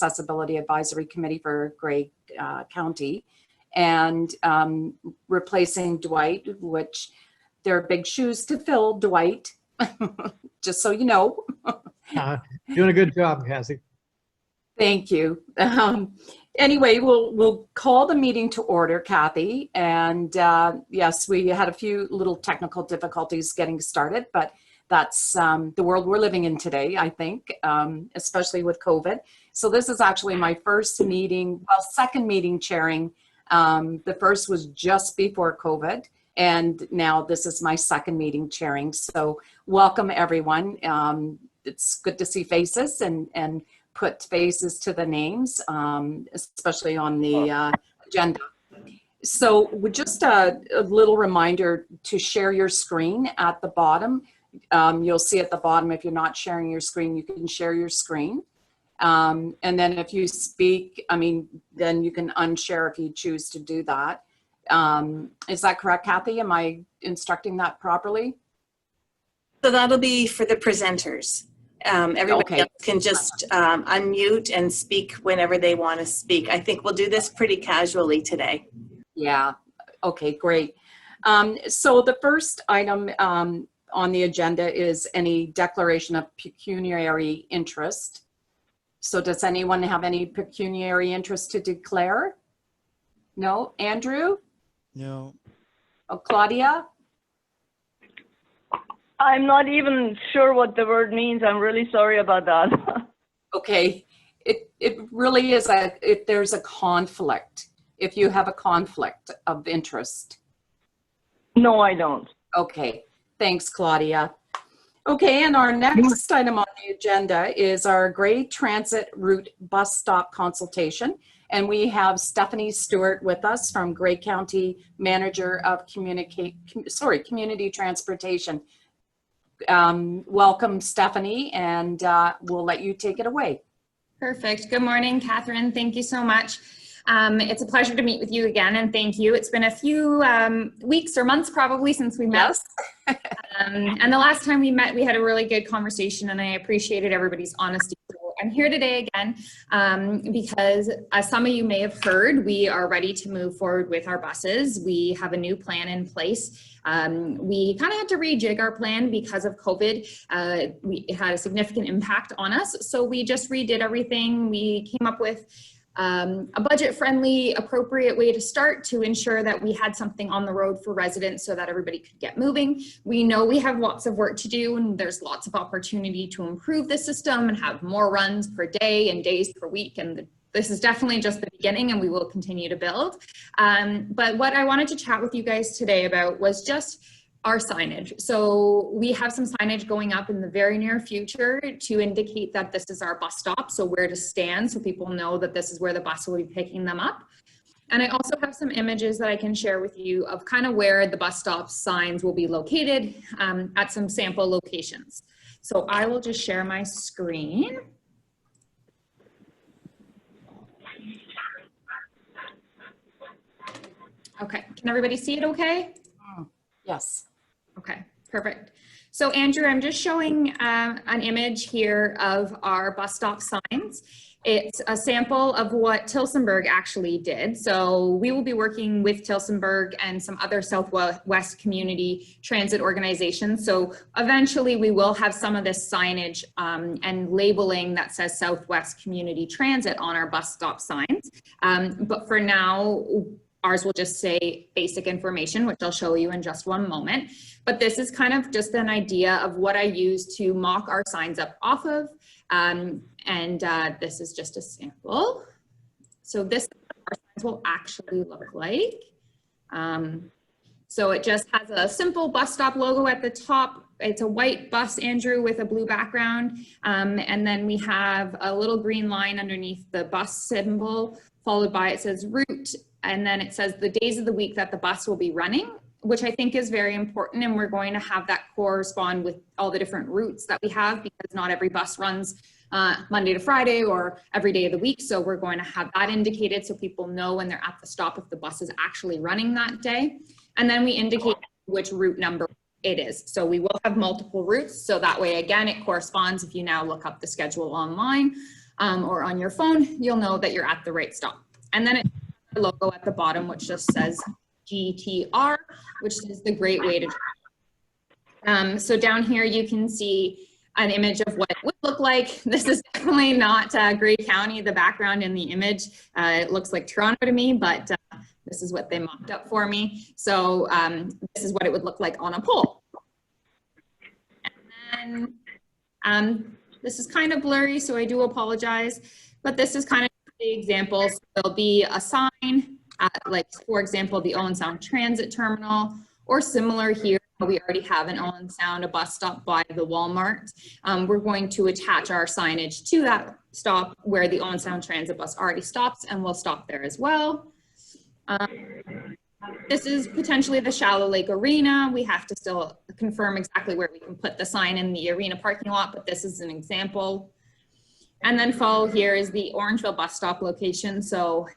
Accessibility Advisory Committee for Grey County, and replacing Dwight, which there are big shoes to fill, Dwight, just so you know. Doing a good job, Cassie. Thank you. Anyway, we'll call the meeting to order, Kathy. And yes, we had a few little technical difficulties getting started, but that's the world we're living in today, I think, especially with COVID. So this is actually my first meeting, well, second meeting chairing. The first was just before COVID, and now this is my second meeting chairing. So welcome, everyone. It's good to see faces and put faces to the names, especially on the agenda. So just a little reminder to share your screen at the bottom. You'll see at the bottom, if you're not sharing your screen, you can share your screen. And then if you speak, then you can unshare if you choose to do that. Is that correct, Kathy? Am I instructing that properly? So that'll be for the presenters. Everybody else can just unmute and speak whenever they want to speak. I think we'll do this pretty casually today. Yeah, okay, great. So the first item on the agenda is any declaration of pecuniary interest. So does anyone have any pecuniary interest to declare? No? Andrew? No. Oh, Claudia? I'm not even sure what the word means. I'm really sorry about that. Okay. It really is if there's a conflict, if you have a conflict of interest. No, I don't. Okay. Thanks, Claudia. Okay, and our next item on the agenda is our Grey Transit Route Bus Stop consultation. And we have Stephanie Stewart with us from Grey County Manager of Community Transportation. Welcome, Stephanie, and we'll let you take it away. Perfect. Good morning, Catherine. Thank you so much. It's a pleasure to meet with you again, and thank you. It's been a few weeks or months probably since we met. Yes. And the last time we met, we had a really good conversation, and I appreciated everybody's honesty. So I'm here today again because, as some of you may have heard, we are ready to move forward with our buses. We have a new plan in place. We kind of had to rejig our plan because of COVID. It had a significant impact on us, so we just redid everything. We came up with a budget-friendly, appropriate way to start to ensure that we had something on the road for residents so that everybody could get moving. We know we have lots of work to do, and there's lots of opportunity to improve the system and have more runs per day and days per week. And this is definitely just the beginning, and we will continue to build. But what I wanted to chat with you guys today about was just our signage. So we have some signage going up in the very near future to indicate that this is our bus stop, so where to stand, so people know that this is where the bus will be picking them up. And I also have some images that I can share with you of kind of where the bus stop signs will be located at some sample locations. So I will just share my screen. Okay, can everybody see it okay? Yes. Okay, perfect. So Andrew, I'm just showing an image here of our bus stop signs. It's a sample of what Tillsonburg actually did. So we will be working with Tillsonburg and some other Southwest community transit organizations. So eventually we will have some of this signage and labeling that says Southwest Community Transit on our bus stop signs. But for now, ours will just say basic information, which I'll show you in just one moment. But this is kind of just an idea of what I use to mock our signs up off of. This is just a sample. So this is what our signs will actually look like. So it just has a simple bus stop logo at the top. It's a white bus, Andrew, with a blue background. And then we have a little green line underneath the bus symbol, followed by it says route. And then it says the days of the week that the bus will be running, which I think is very important. And we're going to have that correspond with all the different routes that we have, because not every bus runs Monday to Friday or every day of the week. So we're going to have that indicated so people know when they're at the stop if the bus is actually running that day. And then we indicate which route number it is. So we will have multiple routes. So that way, again, it corresponds if you now look up the schedule online. or on your phone, you'll know that you're at the right stop. And then it's the logo at the bottom, which just says GTR, which is the great way to drive. So down here, you can see an image of what it would look like. This is definitely not Grey County, the background in the image. It looks like Toronto to me, but this is what they mocked up for me. So this is what it would look like on a pole. And then this is kind of blurry, so I do apologize, but this is kind of the examples. There'll be a sign, like for example, the Owen Sound Transit Terminal, or similar here. We already have an Owen Sound, a bus stop by the Walmart. We're going to attach our signage to that stop where the Owen Sound Transit bus already stops, and we'll stop there as well. This is potentially the Shallow Lake Arena. We have to still confirm exactly where we can put the sign in the arena parking lot, but this is an example. And then follow here is the Orangeville bus stop location. So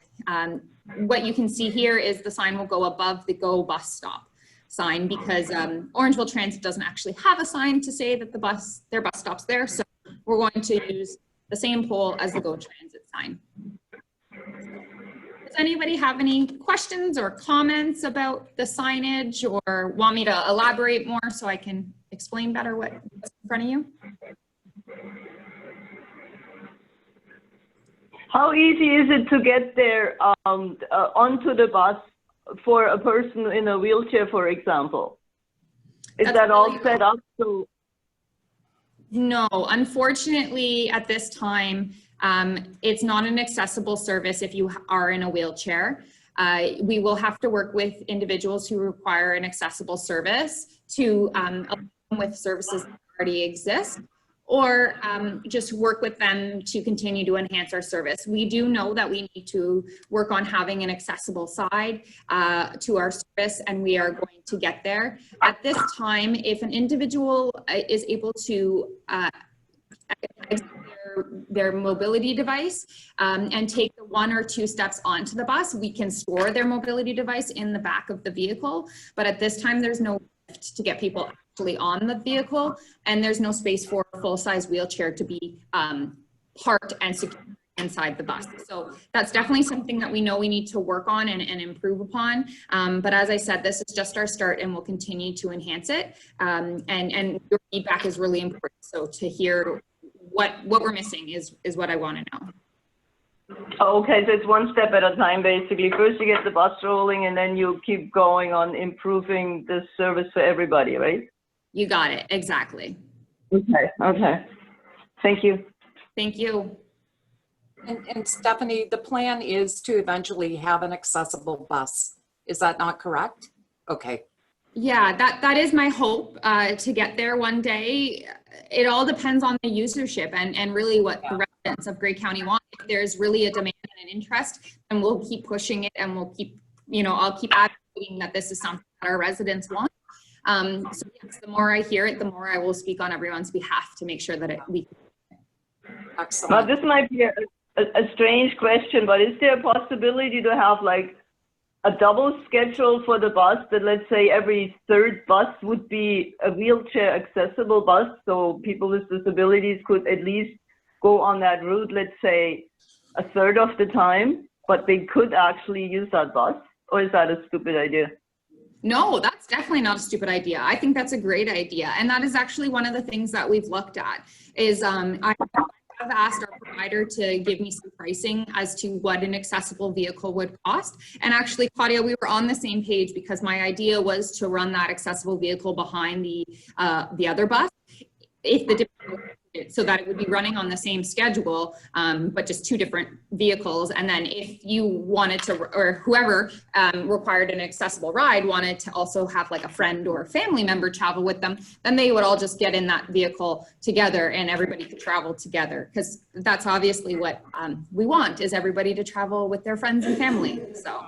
what you can see here is the sign will go above the Go bus stop sign, because Orangeville Transit doesn't actually have a sign to say that their bus stop's there. So we're going to use the same pole as the Go Transit sign. Does anybody have any questions or comments about the signage, or want me to elaborate more so I can explain better what's in front of you? How easy is it to get there onto the bus for a person in a wheelchair, for example? Is that all set up? So no, unfortunately, at this time, it's not an accessible service if you are in a wheelchair. We will have to work with individuals who require an accessible service to allow them with services that already exist, or just work with them to continue to enhance our service. We do know that we need to work on having an accessible side to our service, and we are going to get there. At this time, if an individual is able to exit their mobility device and take the 1 or 2 steps onto the bus, we can store their mobility device in the back of the vehicle. But at this time, there's no lift to get people actually on the vehicle, and there's no space for a full-size wheelchair to be parked and secured inside the bus. So that's definitely something that we know we need to work on and improve upon. But as I said, this is just our start, and we'll continue to enhance it. And your feedback is really important. So to hear what we're missing is what I want to know. okay, so it's one step at a time, basically. First you get the bus rolling, and then you keep going on improving the service for everybody, right? You got it. Exactly. Okay, okay. Thank you. Thank you. And Stephanie, the plan is to eventually have an accessible bus. Is that not correct? Okay. Yeah, that is my hope to get there one day. It all depends on the usership and really what the residents of Grey County want. If there's really a demand and an interest, and we'll keep pushing it, and we'll keep, I'll keep advocating that this is something that our residents want. So yes, the more I hear it, the more I will speak on everyone's behalf to make sure that we. Excellent. Now, this might be a strange question, but is there a possibility to have like a double schedule for the bus, that let's say every 3rd bus would be a wheelchair accessible bus, so people with disabilities could at least go on that route, let's say a 1/3 of the time, but they could actually use that bus? Or is that a stupid idea? No, that's definitely not a stupid idea. I think that's a great idea. And that is actually one of the things that we've looked at is I have asked our provider to give me some pricing as to what an accessible vehicle would cost. And actually, Claudia, we were on the same page, because my idea was to run that accessible vehicle behind the other bus, if the so that it would be running on the same schedule, but just 2 different vehicles. And then if you wanted to, or whoever required an accessible ride wanted to also have like a friend or a family member travel with them, then they would all just get in that vehicle together, and everybody could travel together. Because that's obviously what we want, is everybody to travel with their friends and family. So,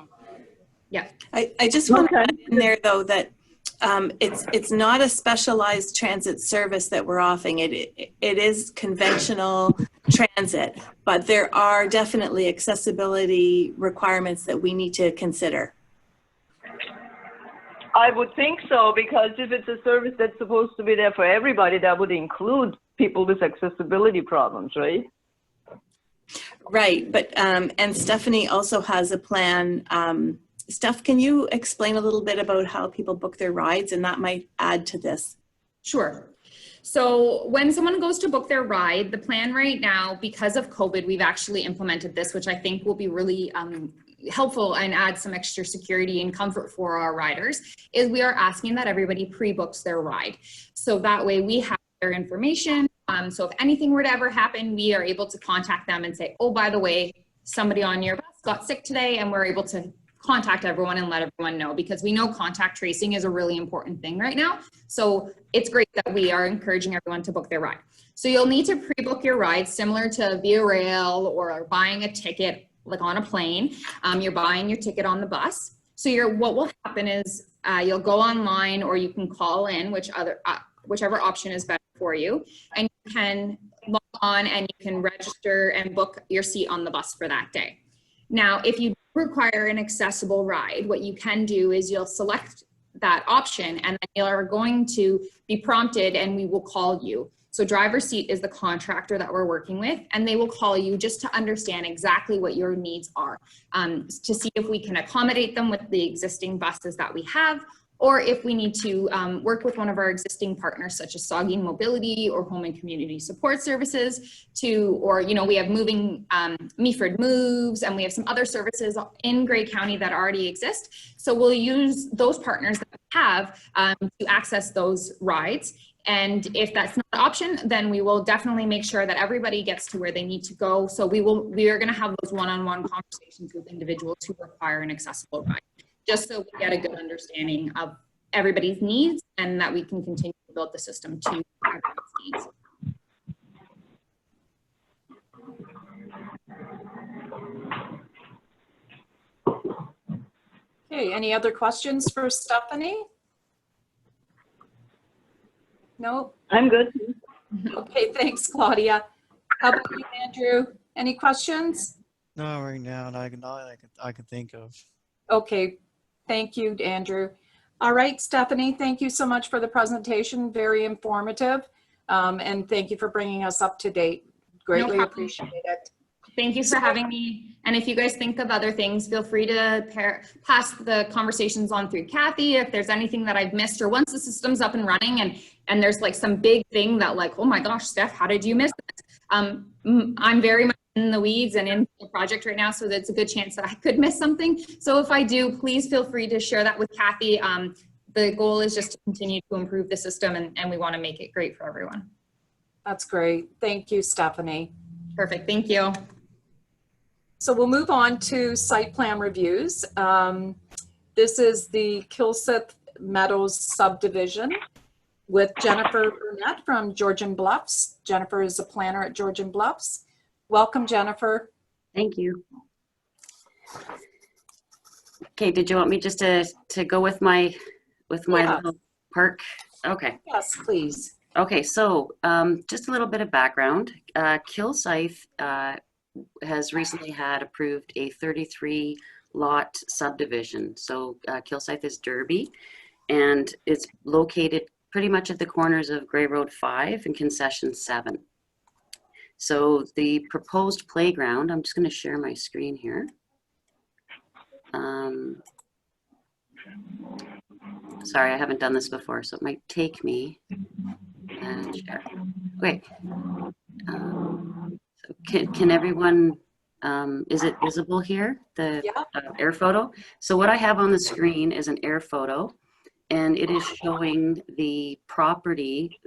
yeah. I just want to add in there, though, that it's not a specialized transit service that we're offering. It is conventional transit, but there are definitely accessibility requirements that we need to consider. I would think so, because if it's a service that's supposed to be there for everybody, that would include people with accessibility problems, right? Right, but, and Stephanie also has a plan. Steph, can you explain a little bit about how people book their rides, and that might add to this? Sure. So when someone goes to book their ride, the plan right now, because of COVID, we've actually implemented this, which I think will be really helpful and add some extra security and comfort for our riders, is we are asking that everybody pre-books their ride. So that way we have their information. So if anything were to ever happen, we are able to contact them and say, oh, by the way, somebody on your bus got sick today, and we're able to contact everyone and let everyone know, because we know contact tracing is a really important thing right now. So it's great that we are encouraging everyone to book their ride. So you'll need to pre-book your ride similar to Via Rail or buying a ticket like on a plane. You're buying your ticket on the bus. So what will happen is you'll go online, or you can call in, whichever option is better for you, and you can log on and you can register and book your seat on the bus for that day. Now, if you require an accessible ride, what you can do is you'll select that option, and then you're going to be prompted, and we will call you. So driver's seat is the contractor that we're working with, and they will call you just to understand exactly what your needs are, to see if we can accommodate them with the existing buses that we have, or if we need to work with one of our existing partners, such as Saugeen Mobility or Home and Community Support Services, or we have Meaford Moves, and we have some other services in Grey County that already exist. So we'll use those partners that we have to access those rides. And if that's not an option, then we will definitely make sure that everybody gets to where they need to go. So we are going to have those one-on-one conversations with individuals who require an accessible ride, just so we get a good understanding of everybody's needs, and that we can continue to build the system to everybody's needs. Okay, any other questions for Stephanie? No? I'm good. Okay, thanks, Claudia. How about you, Andrew? Any questions? No, right now, not I can think of. Okay, thank you, Andrew. All right, Stephanie, thank you so much for the presentation. Very informative. And thank you for bringing us up to date. Greatly appreciate it. Thank you for having me. And if you guys think of other things, feel free to pass the conversations on through Kathy if there's anything that I've missed, or once the system's up and running and there's like some big thing that like, oh my gosh, Steph, how did you miss this? I'm very much in the weeds and in the project right now, so that's a good chance that I could miss something. So if I do, please feel free to share that with Kathy. The goal is just to continue to improve the system, and we want to make it great for everyone. That's great. Thank you, Stephanie. Perfect. Thank you. So we'll move on to site plan reviews. This is the Kilsyth Meadows subdivision with Jennifer Burnett from Georgian Bluffs. Jennifer is a planner at Georgian Bluffs. Welcome, Jennifer. Thank you. Okay, did you want me just to go with my little park? Okay. Yes, please. Okay, so just a little bit of background. Kilsyth has recently had approved a 33 lot subdivision. So Kilsyth is Derby, and it's located pretty much at the corners of Gray Road 5 and Concession 7. So the proposed playground, I'm just going to share my screen here. Sorry, I haven't done this before, so it might take me and share. Okay. So can everyone, is it visible here, the air photo? So what I have on the screen is an air photo, and it is showing the property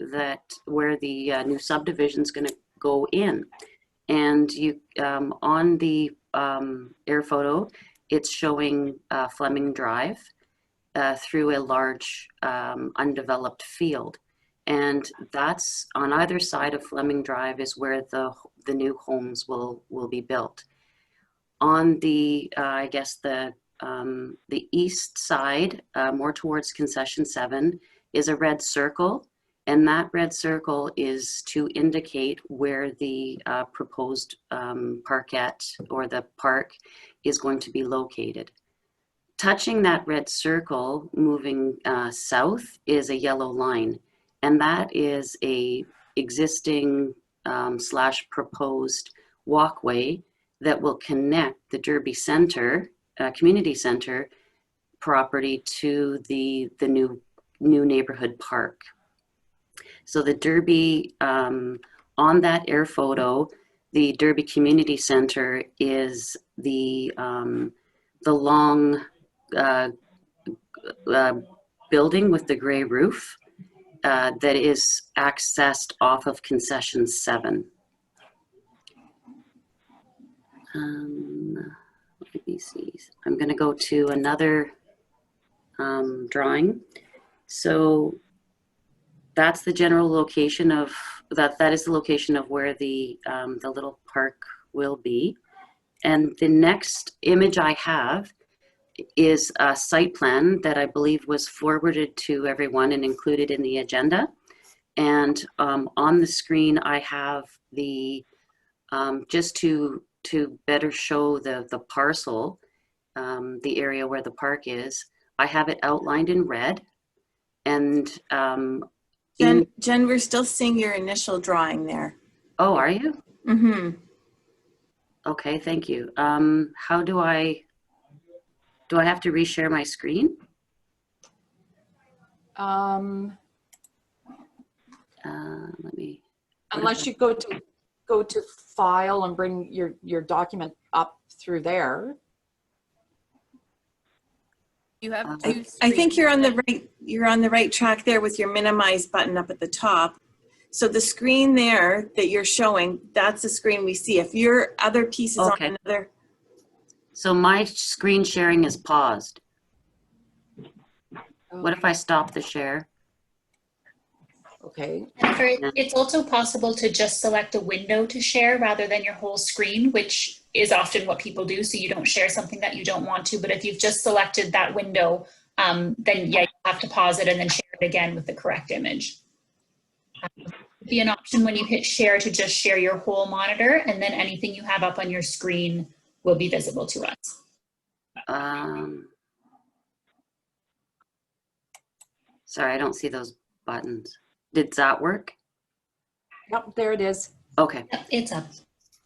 where the new subdivision is going to go in. And you on the air photo, it's showing Fleming Drive through a large undeveloped field. And that's on either side of Fleming Drive is where the new homes will be built. On the, I guess the east side, more towards Concession 7, is a red circle. And that red circle is to indicate where the proposed parkette or the park is going to be located. Touching that red circle, moving south, is a yellow line. And that is a existing / proposed walkway that will connect the Derby Center, Community Center property to the new neighborhood park. So the Derby, on that air photo, the Derby Community Center is the long building with the gray roof that is accessed off of concession 7. Let me see. I'm going to go to another drawing. So that's the general location of that is the location of where the little park will be. And the next image I have is a site plan that I believe was forwarded to everyone and included in the agenda. And on the screen, I have the, just to better show the parcel, the area where the park is, I have it outlined in red. And Jen, we're still seeing your initial drawing there. Oh, are you? Mm-hmm. Okay, thank you. How do I have to reshare my screen? Let me. Unless you go to file and bring your document up through there. You have I think you're on the right track there with your minimize button up at the top. So the screen there that you're showing, that's the screen we see. If your other piece is Okay. on another. So my screen sharing is paused. What if I stop the share? Okay. It's also possible to just select a window to share rather than your whole screen, which is often what people do, so you don't share something that you don't want to. But if you've just selected that window, then yeah, you have to pause it and then share it again with the correct image. It'd be an option when you hit share to just share your whole monitor, and then anything you have up on your screen will be visible to us. Sorry, I don't see those buttons. Did that work? Yep, there it is. Okay. It's up.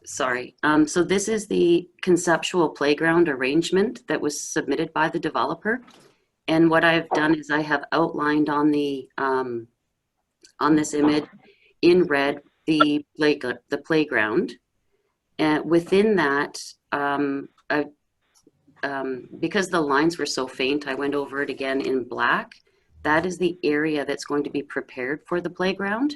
Sorry. So this is the conceptual playground arrangement that was submitted by the developer. And what I've done is I have outlined on the on this image in red the playground. And within that, because the lines were so faint, I went over it again in black. That is the area that's going to be prepared for the playground.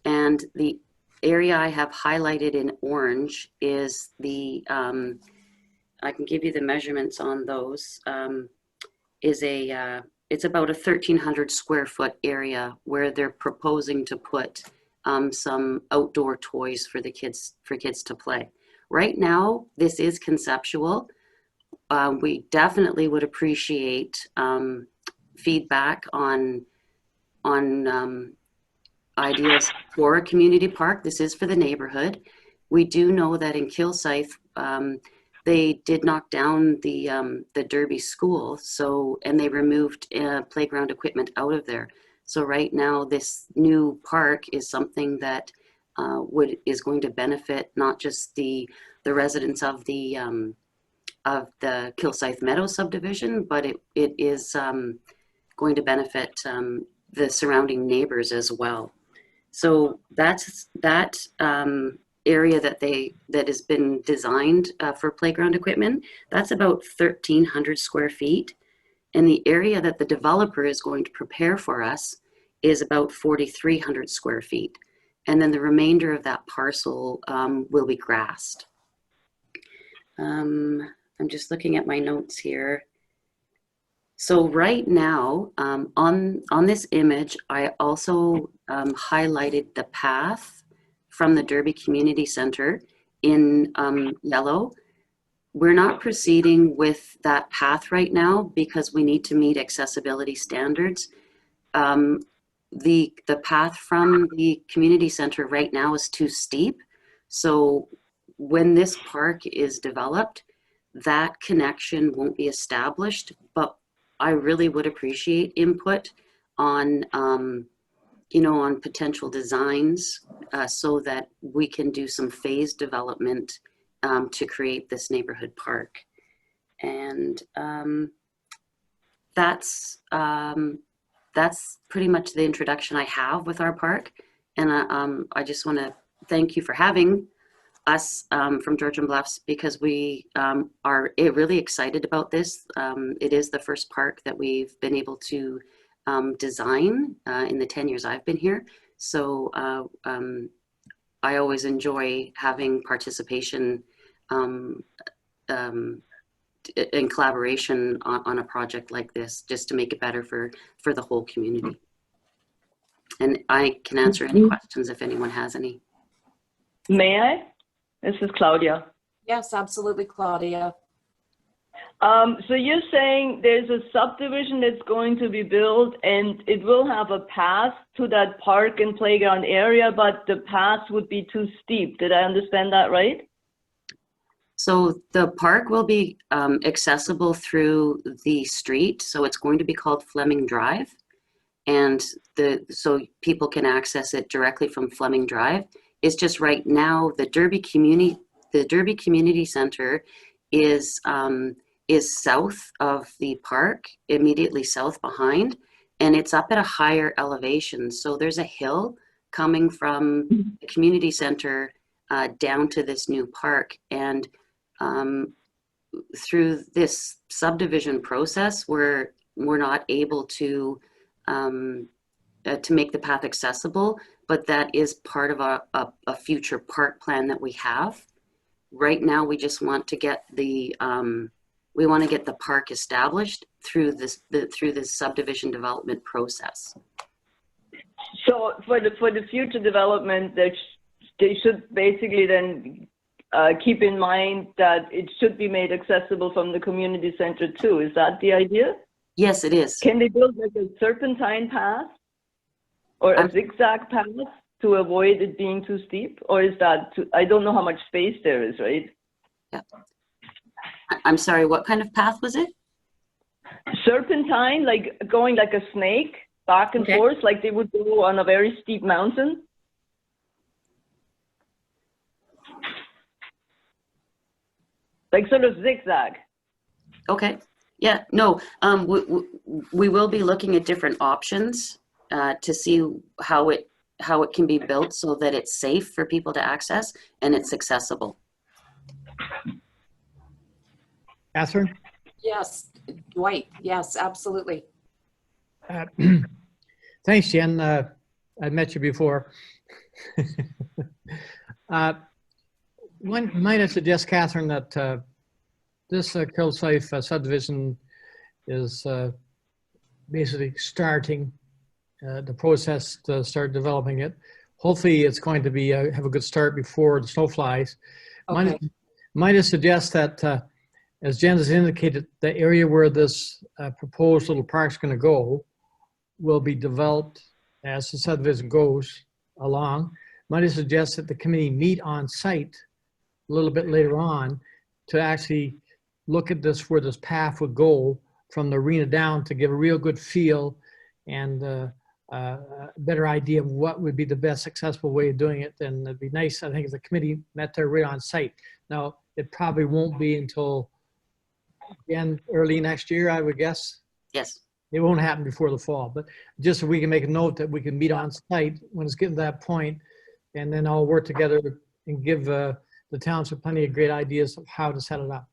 And the area I have highlighted in orange is the, I can give you the measurements on those, it's about a 1,300 square foot area where they're proposing to put some outdoor toys for the kids, to play. Right now, this is conceptual. We definitely would appreciate feedback on ideas for a community park. This is for the neighborhood. We do know that in Kilsyth, they did knock down the Derby school, and they removed playground equipment out of there. So right now, this new park is something that is going to benefit not just the residents of the Kilsyth Meadow subdivision, but it is going to benefit the surrounding neighbors as well. So that's that area that has been designed for playground equipment. That's about 1,300 square feet. And the area that the developer is going to prepare for us is about 4,300 square feet. And then the remainder of that parcel will be grassed. I'm just looking at my notes here. So right now, on this image, I also highlighted the path from the Derby Community Center in yellow. We're not proceeding with that path right now because we need to meet accessibility standards. The path from the community center right now is too steep. So when this park is developed, that connection won't be established, but I really would appreciate input on on potential designs so that we can do some phased development to create this neighborhood park. And that's pretty much the introduction I have with our park. And I just want to thank you for having us from Georgian Bluffs, because we are really excited about this. It is the first park that we've been able to design in the 10 years I've been here. So I always enjoy having participation in collaboration on a project like this, just to make it better for the whole community. And I can answer any questions if anyone has any. May I? This is Claudia. Yes, absolutely, Claudia. So you're saying there's a subdivision that's going to be built and it will have a path to that park and playground area, but the path would be too steep. Did I understand that right? So the park will be accessible through the street. So it's going to be called Fleming Drive. And so people can access it directly from Fleming Drive. It's just right now the Derby Community Center is south of the park, immediately south behind, and it's up at a higher elevation. So there's a hill coming from the community center down to this new park. And through this subdivision process, we're not able to make the path accessible, but that is part of a future park plan that we have. Right now, we just want to get the park established through this subdivision development process. So for the future development, they should basically then keep in mind that it should be made accessible from the community center too. Is that the idea? Yes, it is. Can they build like a serpentine path or a zigzag path to avoid it being too steep? Or is that I don't know how much space there is, right? Yeah. I'm sorry, what kind of path was it? Serpentine, like going like a snake back and forth, like they would go on a very steep mountain. Like sort of zigzag. Okay. Yeah, no, we will be looking at different options to see how it can be built so that it's safe for people to access and it's accessible. Catherine? Yes, Dwight. Yes, absolutely. Thanks, Jen. I met you before. Might I suggest, Catherine, that this Kilsyth subdivision is basically starting the process to start developing it. Hopefully it's going to be have a good start before the snow flies. Okay. Might I suggest that, as Jen has indicated, the area where this proposed little park is going to go will be developed as the subdivision goes along. Might I suggest that the committee meet on site a little bit later on to actually look at this, where this path would go from the arena down, to give a real good feel and a better idea of what would be the best accessible way of doing it. And it'd be nice, I think, if the committee met there right on site. Now, it probably won't be until, again, early next year, I would guess. Yes. It won't happen before the fall, but just so we can make a note that we can meet on site when it's getting to that point, and then all work together and give the township plenty of great ideas of how to set it up.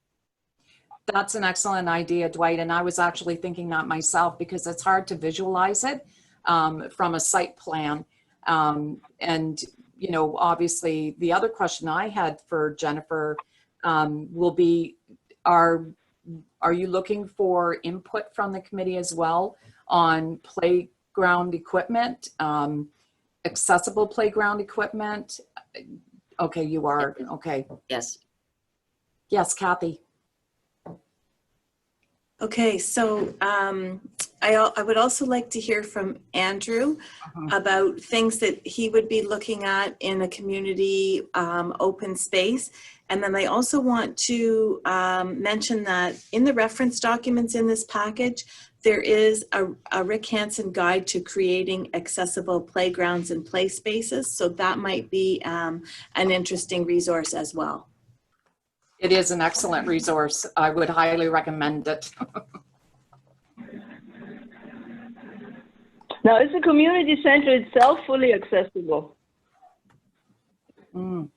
That's an excellent idea, Dwight. And I was actually thinking that myself, because it's hard to visualize it from a site plan. And, you know, obviously the other question I had for Jennifer will be, are you looking for input from the committee as well on playground equipment, accessible playground equipment? Okay, you are. Okay. Yes. Yes, Kathy. Okay, so I would also like to hear from Andrew about things that he would be looking at in a community open space. And then I also want to mention that in the reference documents in this package, there is a Rick Hansen guide to creating accessible playgrounds and play spaces. So that might be an interesting resource as well. It is an excellent resource. I would highly recommend it. Now, is the community center itself fully accessible? Mm.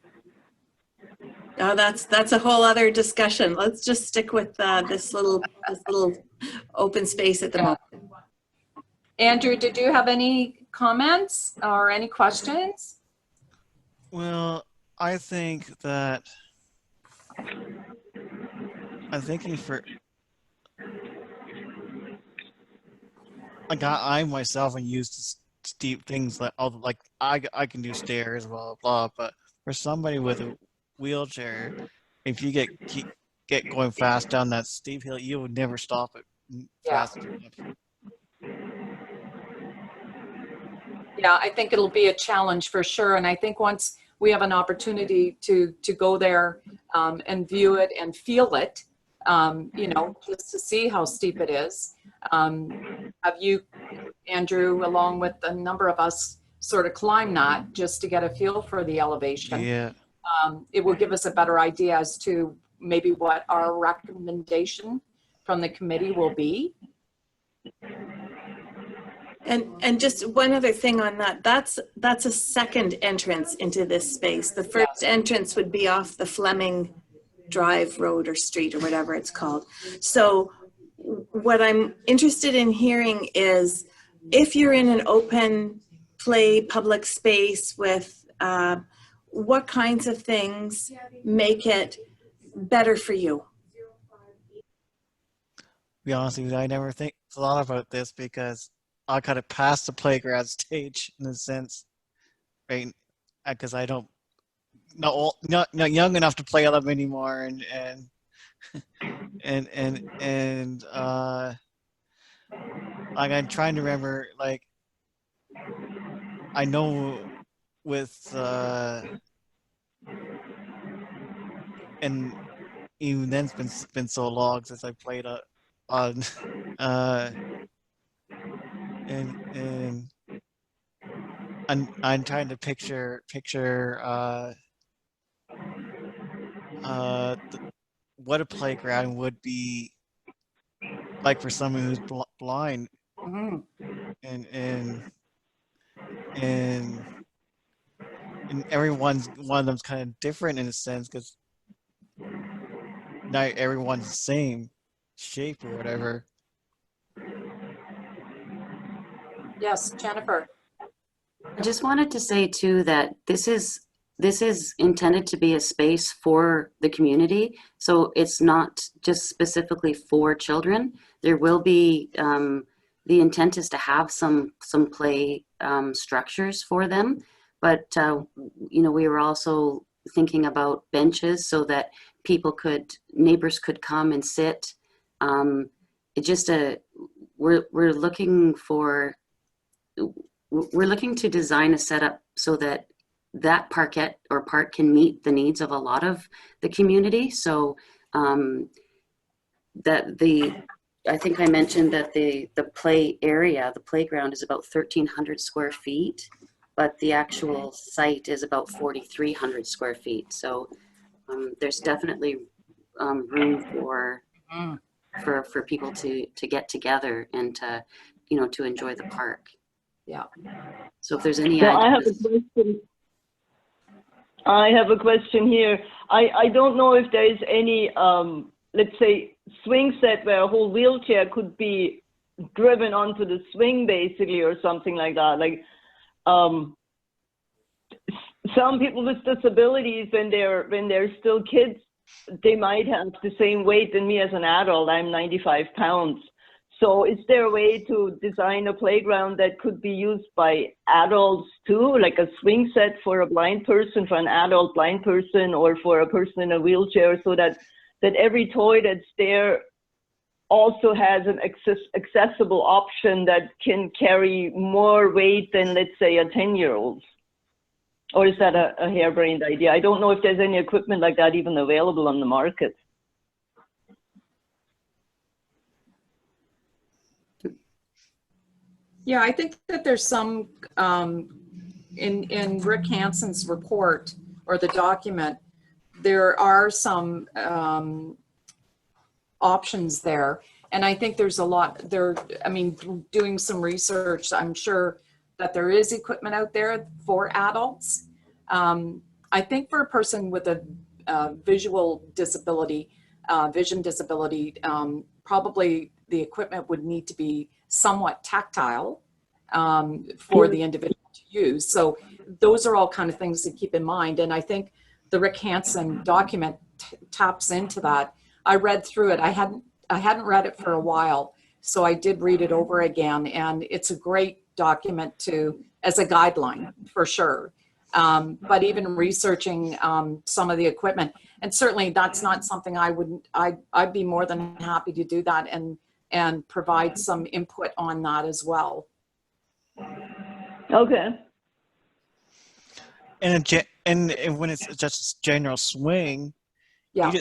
Oh, that's a whole other discussion. Let's just stick with this little open space at the moment. Andrew, did you have any comments or any questions? Well, I think that I'm thinking for like I myself am used to steep things like I can do stairs, blah blah. But for somebody with a wheelchair, if you get going fast down that steep hill, you would never stop it fast enough. Yeah, I think it'll be a challenge for sure. And I think once we have an opportunity to go there and view it and feel it, you know, just to see how steep it is. Have you, Andrew, along with a number of us, sort of climb that just to get a feel for the elevation? Yeah. It will give us a better idea as to maybe what our recommendation from the committee will be. And just one other thing on that, that's a second entrance into this space. The first entrance would be off the Fleming Drive Road or Street or whatever it's called. So what I'm interested in hearing is if you're in an open play public space with what kinds of things make it better for you? To be honest with you, I never thought about this because I kind of passed the playground stage in a sense, right? Because I don't not young enough to play them anymore, and like I'm trying to remember, like I know with and even then it's been so long since I played on and I'm trying to picture what a playground would be like for someone who's blind, Mhm. and everyone's one of them's kind of different in a sense because not everyone's the same shape or whatever. Yes, Jennifer. I just wanted to say too that this is intended to be a space for the community. So it's not just specifically for children. There will be, the intent is to have some play structures for them. But, you know, we were also thinking about benches so that neighbors could come and sit. We're looking to design a setup so that parquet or park can meet the needs of a lot of the community. So I think I mentioned that the play area, the playground is about 1,300 square feet, but the actual site is about 4,300 square feet. So there's definitely room for people to get together and to, you know, to enjoy the park. Yeah. So if there's any Now, ideas. I have a question here. I don't know if there is any, let's say, swing set where a whole wheelchair could be driven onto the swing, basically, or something like that. Like, some people with disabilities, when they're still kids, they might have the same weight than me as an adult. I'm 95 pounds. So is there a way to design a playground that could be used by adults too, like a swing set for a blind person, for an adult blind person, or for a person in a wheelchair, so that every toy that's there also has an accessible option that can carry more weight than, let's say, a 10-year-old? Or is that a harebrained idea? I don't know if there's any equipment like that even available on the market. Yeah, I think that there's some, in Rick Hansen's report or the document, there are some options there. And I think there's a lot there. I mean, doing some research, I'm sure that there is equipment out there for adults. I think for a person with a visual disability, vision disability, probably the equipment would need to be somewhat tactile for the individual to use. So those are all kind of things to keep in mind. And I think the Rick Hansen document taps into that. I read through it. I hadn't read it for a while, so I did read it over again, and it's a great document as a guideline for sure. But even researching some of the equipment, and certainly that's not something I'd be more than happy to do that and provide some input on that as well. Okay. And when it's just a general swing, Yeah.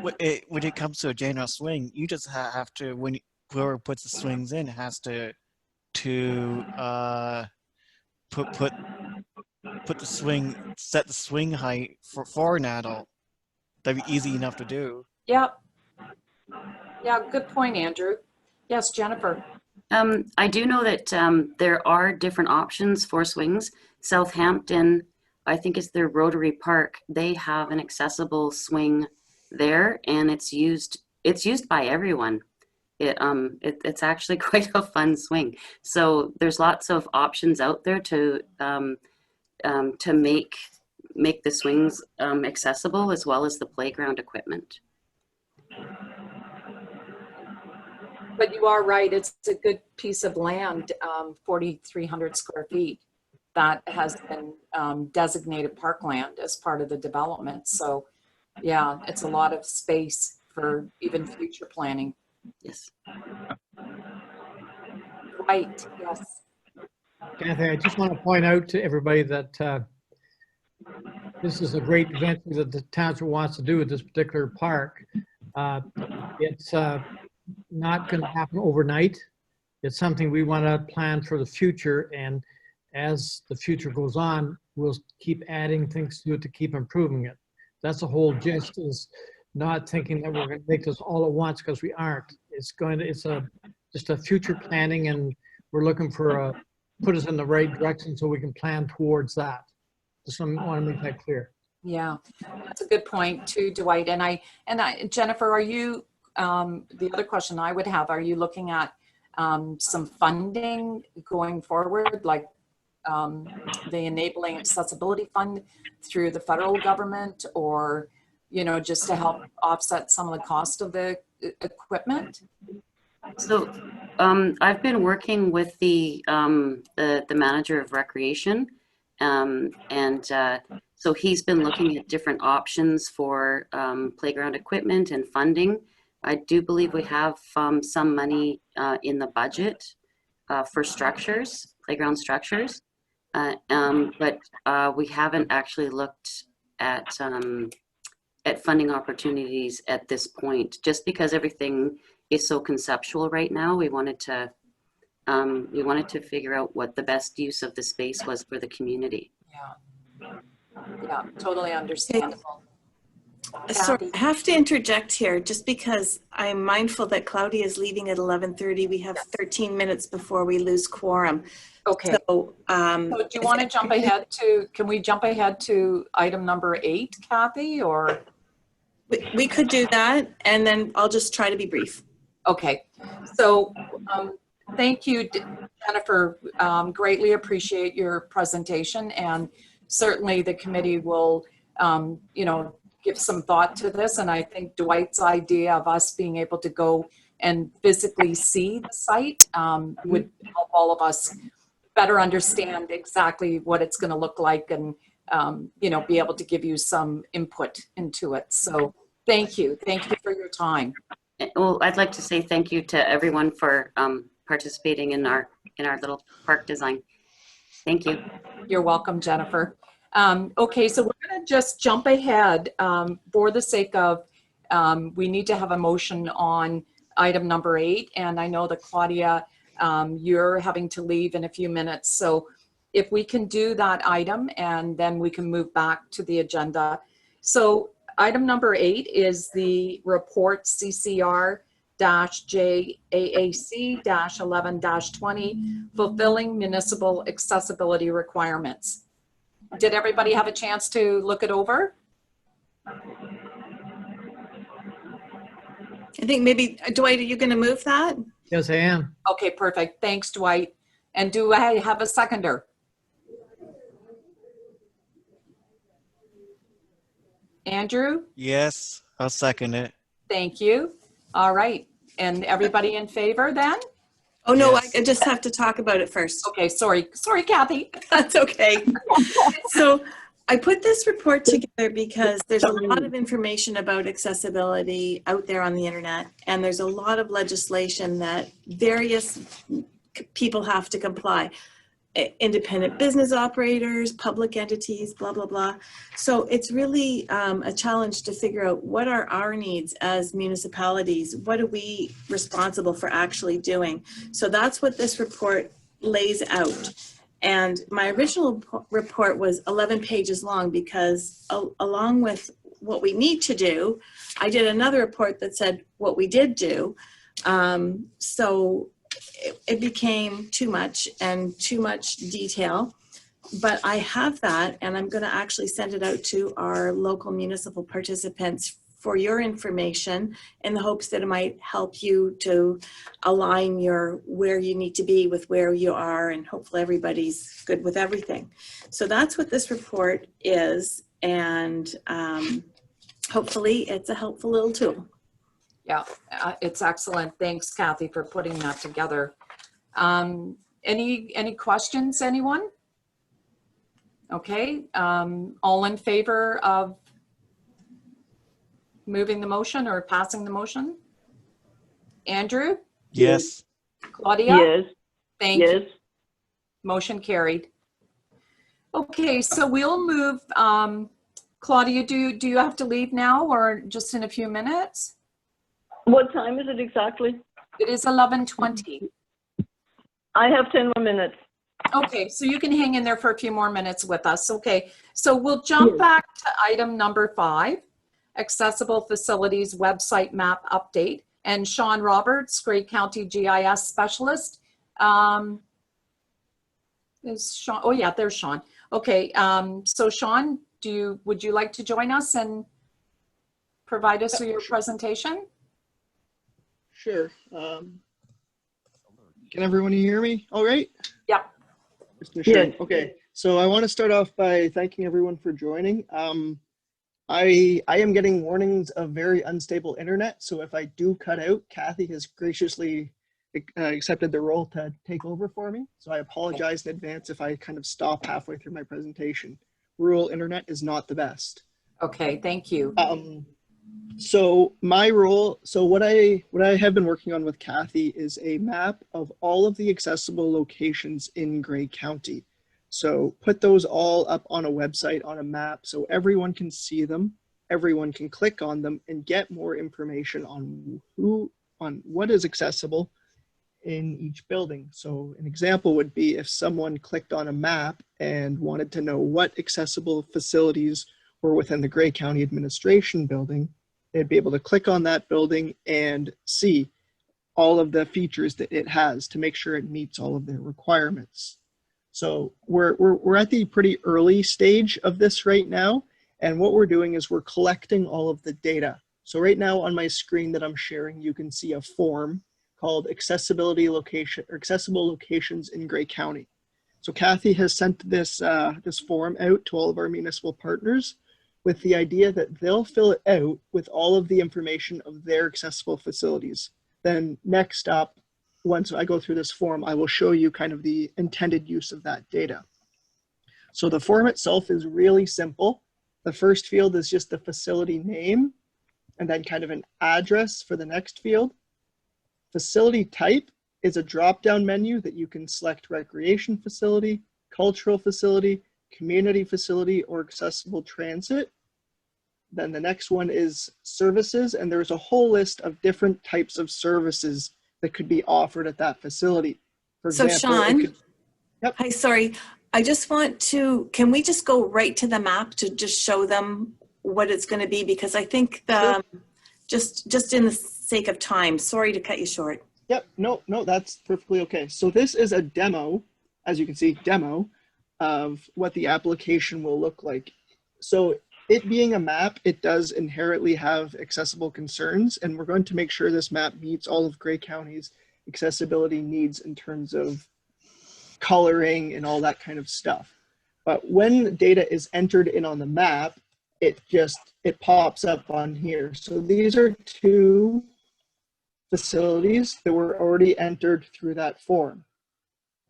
When it comes to a general swing, you just have to, whoever puts the swings in has to put the swing, set the swing height for an adult. That'd be easy enough to do. Yeah. Yeah, good point, Andrew. Yes, Jennifer. I do know that there are different options for swings. Southampton, I think it's their Rotary Park. They have an accessible swing there, and it's used by everyone. It's actually quite a fun swing. So there's lots of options out there to make the swings accessible, as well as the playground equipment. But you are right. It's a good piece of land, 4,300 square feet, that has been designated parkland as part of the development. So yeah, it's a lot of space for even future planning. Yes. Right, yes. Kathy, I just want to point out to everybody that this is a great venture that the township wants to do with this particular park. It's not going to happen overnight. It's something we want to plan for the future, and as the future goes on, we'll keep adding things to it to keep improving it. That's the whole gist, is not thinking that we're going to make this all at once, because we aren't. It's just a future planning, and we're looking for put us in the right direction so we can plan towards that. Just want to make that clear. Yeah, that's a good point too, Dwight. And I Jennifer, are you, the other question I would have, are you looking at some funding going forward, like the Enabling Accessibility Fund through the federal government, or, just to help offset some of the cost of the equipment? So I've been working with the manager of recreation, so he's been looking at different options for playground equipment and funding. I do believe we have some money in the budget for structures, playground structures, but we haven't actually looked at funding opportunities at this point, just because everything is so conceptual right now. We wanted to figure out what the best use of the space was for the community. Yeah, totally understandable. Sorry, I have to interject here, just because I'm mindful that Claudia is leaving at 11:30. We have 13 minutes before we lose quorum. Okay. So do you want to jump ahead to, can we jump ahead to item number 8, Kathy, or? we could do that, and then I'll just try to be brief. Okay. So thank you, Jennifer. Greatly appreciate your presentation, and certainly the committee will, give some thought to this. And I think Dwight's idea of us being able to go and physically see the site would help all of us better understand exactly what it's going to look like, and be able to give you some input into it. So thank you for your time. Well, I'd like to say thank you to everyone for participating in our little park design. Thank you. You're welcome, Jennifer. Okay, so we're going to just jump ahead for the sake of, we need to have a motion on item number 8. And I know that Claudia, you're having to leave in a few minutes. So if we can do that item and then we can move back to the agenda. So item number 8 is the report CCR-JAAC-11-20, fulfilling municipal accessibility requirements. Did everybody have a chance to look it over? I think maybe, Dwight, are you going to move that? Yes, I am. Okay, perfect. Thanks, Dwight. And do I have a seconder? Andrew? Yes, I'll second it. Thank you. All right. And everybody in favor then? Oh, no, Yes. I just have to talk about it first. Okay, sorry. Sorry, Kathy. That's okay. So I put this report together because there's a lot of information about accessibility out there on the internet, and there's a lot of legislation that various people have to comply. Independent business operators, public entities, blah, blah, blah. So it's really a challenge to figure out what are our needs as municipalities? What are we responsible for actually doing? So that's what this report lays out. And my original report was 11 pages long because along with what we need to do, I did another report that said what we did do. So it became too much and too much detail, but I have that and I'm going to actually send it out to our local municipal participants for your information in the hopes that it might help you to align your where you need to be with where you are, and hopefully everybody's good with everything. So that's what this report is, and hopefully it's a helpful little tool. Yeah, it's excellent. Thanks, Kathy, for putting that together. Any questions, anyone? Okay, all in favor of moving the motion or passing the motion? Andrew? Yes. Claudia? Yes. Thank Yes. you. Motion carried. Okay, so we'll move. Claudia, do you have to leave now or just in a few minutes? What time is it exactly? It is 11:20. I have 10 more minutes. Okay, so you can hang in there for a few more minutes with us. Okay, so we'll jump back to item number 5, accessible facilities website map update. And Sean Roberts, Grey County GIS specialist. Is Sean? Oh yeah, there's Sean. Okay, so Sean, would you like to join us and provide us with your presentation? Sure. Can everyone hear me all right? Yeah. Yes. Okay, so I want to start off by thanking everyone for joining. I am getting warnings of very unstable internet, so if I do cut out, Kathy has graciously accepted the role to take over for me. So I apologize in advance if I kind of stop halfway through my presentation. Rural internet is not the best. Okay, thank you. So my role, so what I have been working on with Kathy is a map of all of the accessible locations in Grey County. So put those all up on a website, on a map, so everyone can see them, everyone can click on them and get more information on what is accessible in each building. So an example would be if someone clicked on a map and wanted to know what accessible facilities were within the Grey County Administration building, they'd be able to click on that building and see all of the features that it has to make sure it meets all of their requirements. So we're at the pretty early stage of this right now, and what we're doing is we're collecting all of the data. So right now on my screen that I'm sharing, you can see a form called accessible locations in Grey County. So Kathy has sent this this form out to all of our municipal partners with the idea that they'll fill it out with all of the information of their accessible facilities. Then next up, once I go through this form, I will show you kind of the intended use of that data. So the form itself is really simple. The first field is just the facility name, and then kind of an address for the next field. Facility type is a drop-down menu that you can select recreation facility, cultural facility, community facility or accessible transit. Then the next one is services, and there's a whole list of different types of services that could be offered at that facility. For So example, it Sean, could- Yep. hi, sorry. I just want to, can we just go right to the map to just show them what it's going to be? Because I think the, just in the sake of time, sorry to cut you short. Yep, no, that's perfectly okay. So this is a demo, as you can see, demo of what the application will look like. So it being a map, it does inherently have accessible concerns, and we're going to make sure this map meets all of Grey County's accessibility needs in terms of coloring and all that kind of stuff. But when data is entered in on the map, it pops up on here. So these are 2 facilities that were already entered through that form.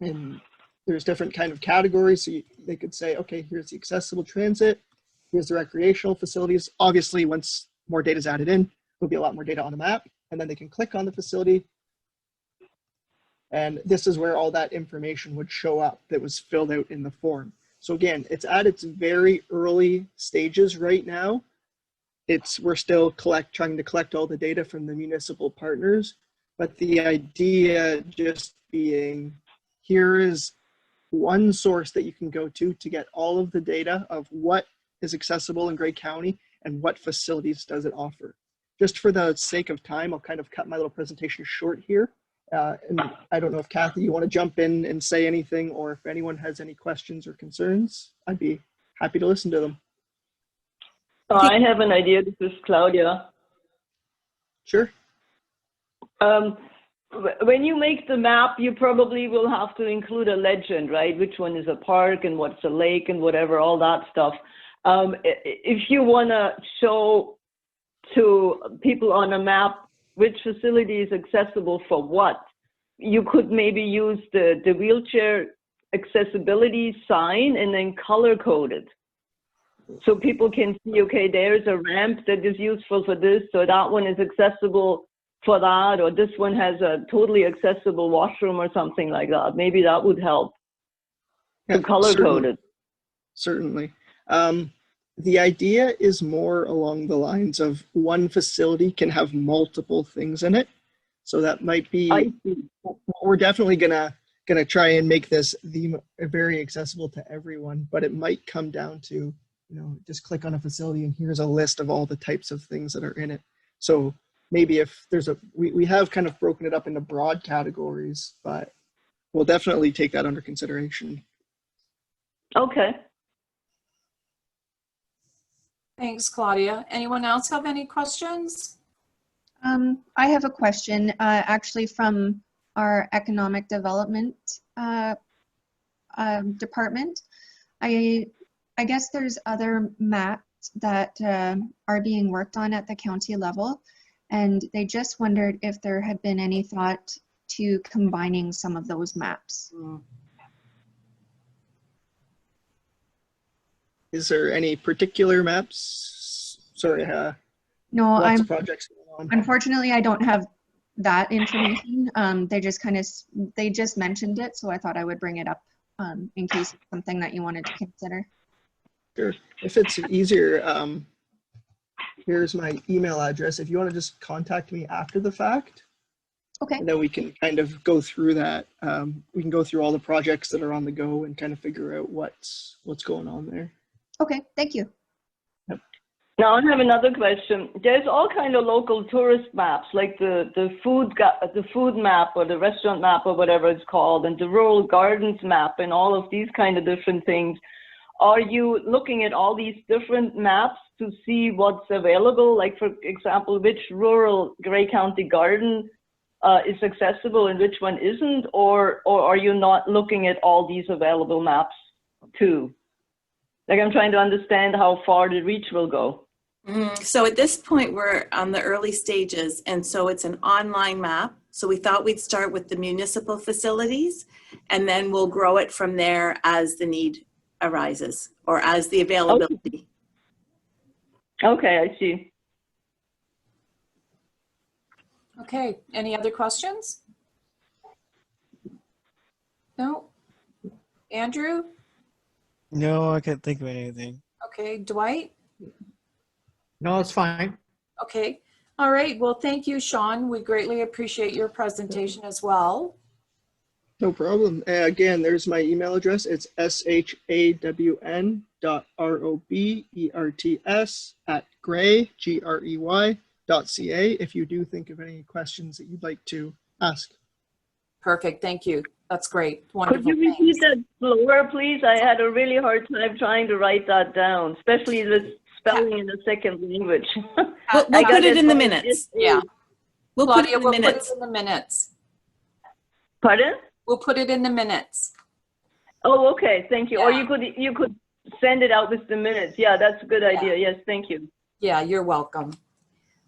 And there's different kind of categories. So they could say, okay, here's the accessible transit, here's the recreational facilities. Obviously, once more data is added in, there'll be a lot more data on the map, and then they can click on the facility. And this is where all that information would show up that was filled out in the form. So again, it's at its very early stages right now. We're still trying to collect all the data from the municipal partners, but the idea just being, here is one source that you can go to get all of the data of what is accessible in Grey County and what facilities does it offer. Just for the sake of time, I'll kind of cut my little presentation short here. And I don't know if Kathy, you want to jump in and say anything, or if anyone has any questions or concerns, I'd be happy to listen to them. I have an idea. This is Claudia. Sure. When you make the map, you probably will have to include a legend, right? Which one is a park and what's a lake and whatever, all that stuff. If you want to show to people on a map which facility is accessible for what, you could maybe use the wheelchair accessibility sign and then color code it. So people can see, okay, there's a ramp that is useful for this, so that one is accessible for that, or this one has a totally accessible washroom or something like that. Maybe that would help to color code it. Certainly. The idea is more along the lines of one facility can have multiple things in it. So that might be, we're definitely gonna try and make this very accessible to everyone, but it might come down to, just click on a facility and here's a list of all the types of things that are in it. So maybe if there's we have kind of broken it up into broad categories, but we'll definitely take that under consideration. Okay. Thanks, Claudia. Anyone else have any questions? I have a question, actually from our economic development department. I guess there's other maps that are being worked on at the county level, and they just wondered if there had been any thought to combining some of those maps. Is there any particular maps? Sorry, no, lots of projects going on. Unfortunately, I don't have that information. They just mentioned it, so I thought I would bring it up in case it's something that you wanted to consider. Sure. If it's easier, here's my email address. If you want to just contact me after the fact, okay, and then we can kind of go through that. We can go through all the projects that are on the go and kind of figure out what's going on there. Okay, thank you. Yep. Now I have another question. There's all kind of local tourist maps, like the food map or the restaurant map or whatever it's called, and the rural gardens map and all of these kind of different things. Are you looking at all these different maps to see what's available? Like, for example, which rural Grey County garden is accessible and which one isn't? Or are you not looking at all these available maps too? Like, I'm trying to understand how far the reach will go. So at this point, we're on the early stages, and so it's an online map. So we thought we'd start with the municipal facilities, and then we'll grow it from there as the need arises or as the availability. Okay, I see. Okay, any other questions? No? Andrew? No, I can't think of anything. Okay, Dwight? No, it's fine. Okay. All right. Well, thank you, Sean. We greatly appreciate your presentation as well. No problem. Again, there's my email address. It's shawn.roberts@grey.ca if you do think of any questions that you'd like to ask. Perfect. Thank you. That's great. Could Wonderful. you repeat that slower, please? I had a really hard time trying to write that down, especially the spelling in the second language. We'll I got put it in the from minutes. Yeah. We'll put it Claudia, in the we'll put minutes. it in the minutes. Pardon? We'll put it in the minutes. Oh, okay. Thank you. Or Yeah. you could send it out with the minutes. Yeah, that's a good idea. Yes, thank you. Yeah, you're welcome.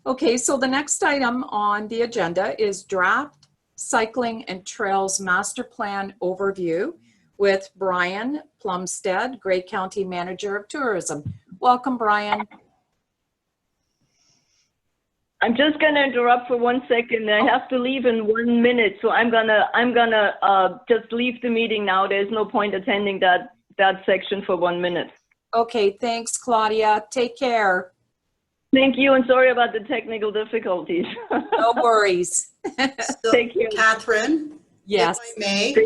Okay, so the next item on the agenda is draft cycling and trails master plan overview with Brian Plumstead, Grey County Manager of Tourism. Welcome, Brian. I'm just gonna interrupt for 1 second. I have to leave in 1 minute, so I'm gonna just leave the meeting now. There's no point attending that section for 1 minute. Okay, thanks, Claudia. Take care. Thank you, and sorry about the technical difficulties. No worries. So, Take care. Catherine, Yes. if I may,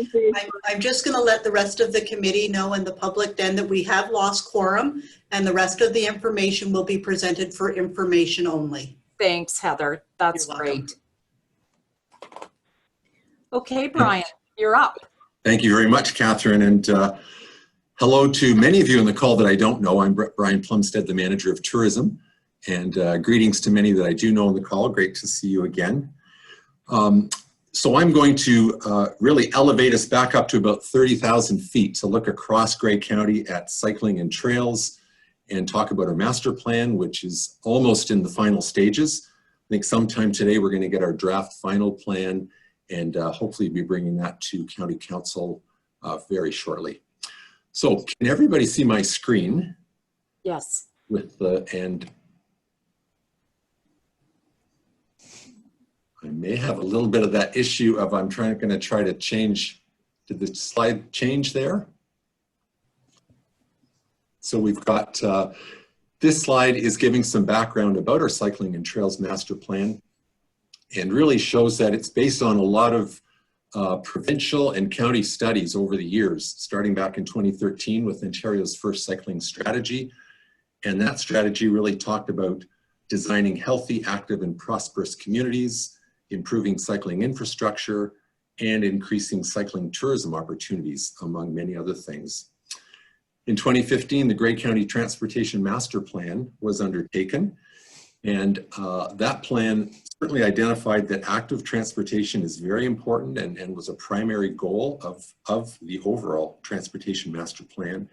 I'm just going to let the rest of the committee know and the public then that we have lost quorum and the rest of the information will be presented for information only. Thanks, Heather. That's You're welcome. great. Okay, Brian, you're up. Thank you very much, Catherine, and hello to many of you on the call that I don't know. I'm Brian Plumstead, the Manager of Tourism, and greetings to many that I do know on the call. Great to see you again. So I'm going to really elevate us back up to about 30,000 feet to look across Grey County at cycling and trails and talk about our master plan, which is almost in the final stages. I think sometime today we're going to get our draft final plan and hopefully be bringing that to County Council very shortly. So can everybody see my screen? Yes. With the, and I may have a little bit of that issue of I'm going to try to change, did the slide change there? So we've got, this slide is giving some background about our cycling and trails master plan and really shows that it's based on a lot of provincial and county studies over the years, starting back in 2013 with Ontario's first cycling strategy. And that strategy really talked about designing healthy, active, and prosperous communities, improving cycling infrastructure, and increasing cycling tourism opportunities, among many other things. In 2015, the Grey County Transportation Master Plan was undertaken, and that plan certainly identified that active transportation is very important and was a primary goal of the overall Transportation Master Plan.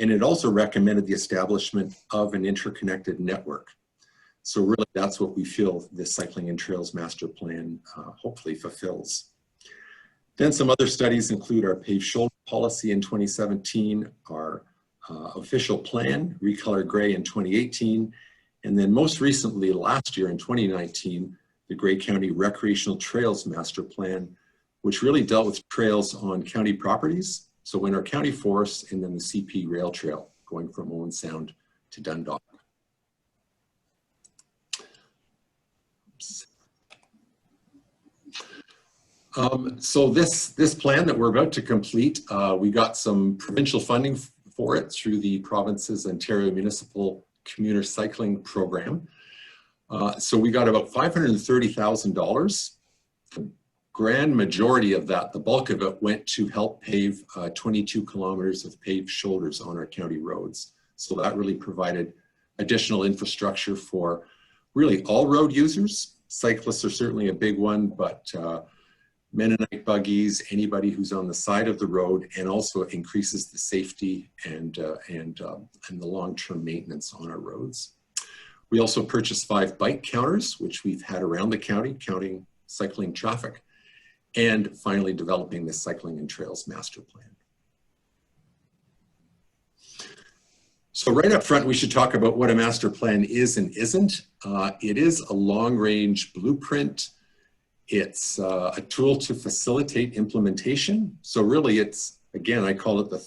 And it also recommended the establishment of an interconnected network. So really that's what we feel this Cycling and Trails Master Plan hopefully fulfills. Then some other studies include our paved shoulder policy in 2017, our official plan, Recolor Grey in 2018, and then most recently last year in 2019, the Grey County Recreational Trails Master Plan, which really dealt with trails on county properties. So in our county forests and then the CP Rail Trail going from Owen Sound to Dundalk. So this plan that we're about to complete, we got some provincial funding for it through the province's Ontario Municipal Commuter Cycling Program. So we got about $530,000. The grand majority of that, the bulk of it, went to help pave 22 kilometers of paved shoulders on our county roads. So that really provided additional infrastructure for really all road users. Cyclists are certainly a big one, but Mennonite buggies, anybody who's on the side of the road, and also increases the safety and the long-term maintenance on our roads. We also purchased 5 bike counters, which we've had around the county, counting cycling traffic, and finally developing the Cycling and Trails Master Plan. So right up front, we should talk about what a master plan is and isn't. It is a long-range blueprint. It's a tool to facilitate implementation. So really it's, again, I call it the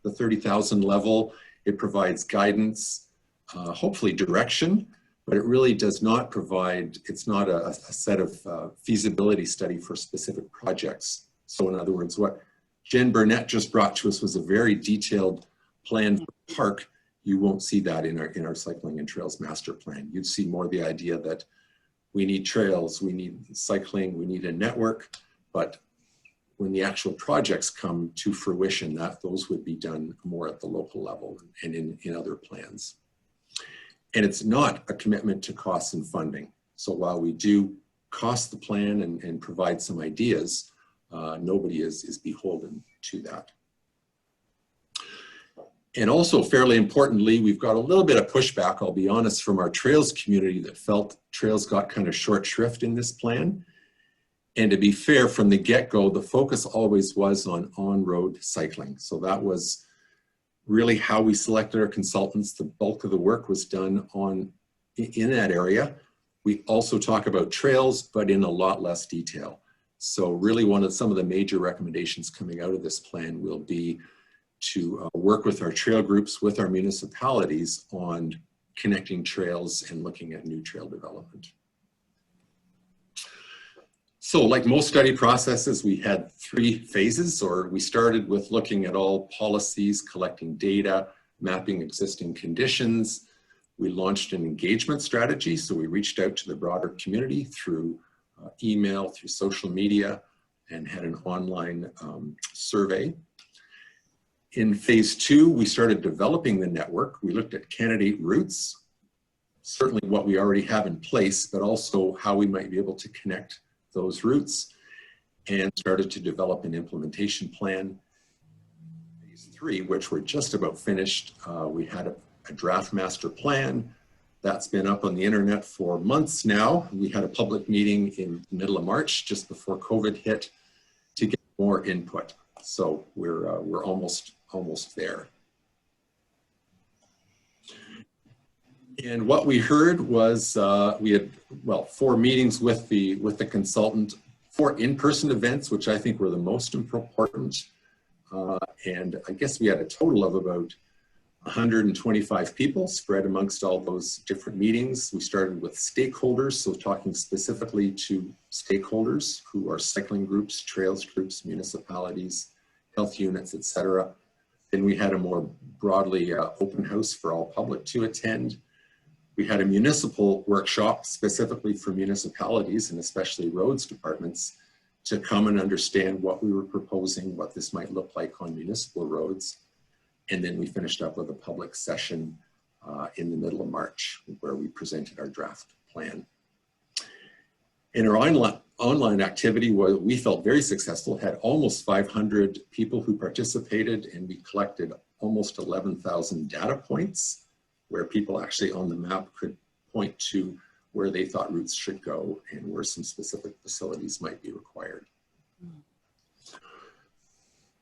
the 30,000 level. It provides guidance, hopefully direction, but it really does not provide, it's not a set of feasibility study for specific projects. So in other words, what Jen Burnett just brought to us was a very detailed plan for the park. You won't see that in our cycling and trails master plan. You'd see more the idea that we need trails, we need cycling, we need a network, but when the actual projects come to fruition, those would be done more at the local level and in other plans. And it's not a commitment to costs and funding. So while we do cost the plan and provide some ideas, nobody is beholden to that. And also fairly importantly, we've got a little bit of pushback, I'll be honest, from our trails community that felt trails got kind of short shrift in this plan. And to be fair, from the get-go, the focus always was on-road cycling. So that was really how we selected our consultants. The bulk of the work was done in that area. We also talk about trails, but in a lot less detail. So really some of the major recommendations coming out of this plan will be to work with our trail groups, with our municipalities on connecting trails and looking at new trail development. So like most study processes, we had 3 phases, or we started with looking at all policies, collecting data, mapping existing conditions. We launched an engagement strategy. So we reached out to the broader community through email, through social media, and had an online survey. In phase 2, we started developing the network. We looked at candidate routes, certainly what we already have in place, but also how we might be able to connect those routes, and started to develop an implementation plan. Phase 3, which we're just about finished, we had a draft master plan. That's been up on the internet for months now. We had a public meeting in the middle of March, just before COVID hit, to get more input. So we're almost there. And what we heard was we had 4 meetings with the consultant, 4 in-person events, which I think were the most important. And I guess we had a total of about 125 people spread amongst all those different meetings. We started with stakeholders, so talking specifically to stakeholders who are cycling groups, trails groups, municipalities, health units, etc. Then we had a more broadly open house for all public to attend. We had a municipal workshop specifically for municipalities and especially roads departments to come and understand what we were proposing, what this might look like on municipal roads. And then we finished up with a public session in the middle of March where we presented our draft plan. In our online activity, where we felt very successful, had almost 500 people who participated, and we collected almost 11,000 data points where people actually on the map could point to where they thought routes should go and where some specific facilities might be required.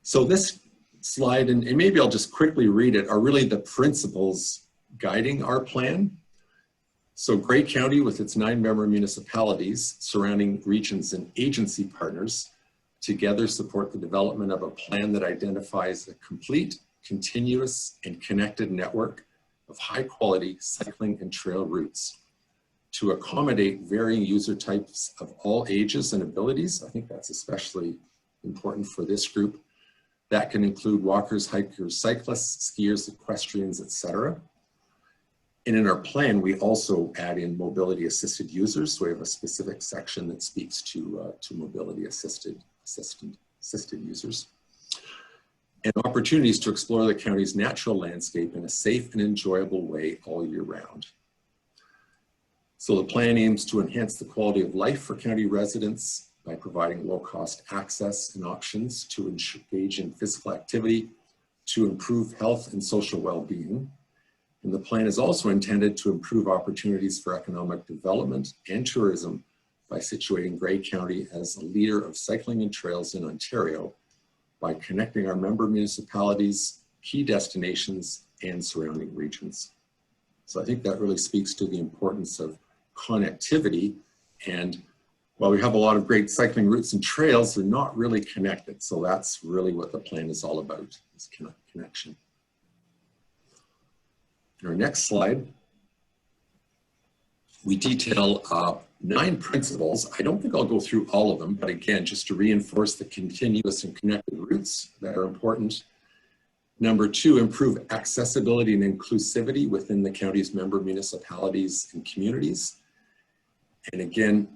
So this slide, and maybe I'll just quickly read it, are really the principles guiding our plan. So Grey County, with its 9-member municipalities, surrounding regions and agency partners, together support the development of a plan that identifies a complete, continuous, and connected network of high-quality cycling and trail routes to accommodate varying user types of all ages and abilities. I think that's especially important for this group. That can include walkers, hikers, cyclists, skiers, equestrians, etc. And in our plan, we also add in mobility assisted users. So we have a specific section that speaks to mobility assisted users. And opportunities to explore the county's natural landscape in a safe and enjoyable way all year round. So the plan aims to enhance the quality of life for county residents by providing low-cost access and options to engage in physical activity, to improve health and social well-being. And the plan is also intended to improve opportunities for economic development and tourism by situating Grey County as a leader of cycling and trails in Ontario by connecting our member municipalities, key destinations, and surrounding regions. So I think that really speaks to the importance of connectivity. And while we have a lot of great cycling routes and trails, they're not really connected. So that's really what the plan is all about, is connection. Our next slide, we detail 9 principles. I don't think I'll go through all of them, but again, just to reinforce the continuous and connected routes that are important. Number 2, improve accessibility and inclusivity within the county's member municipalities and communities. And again,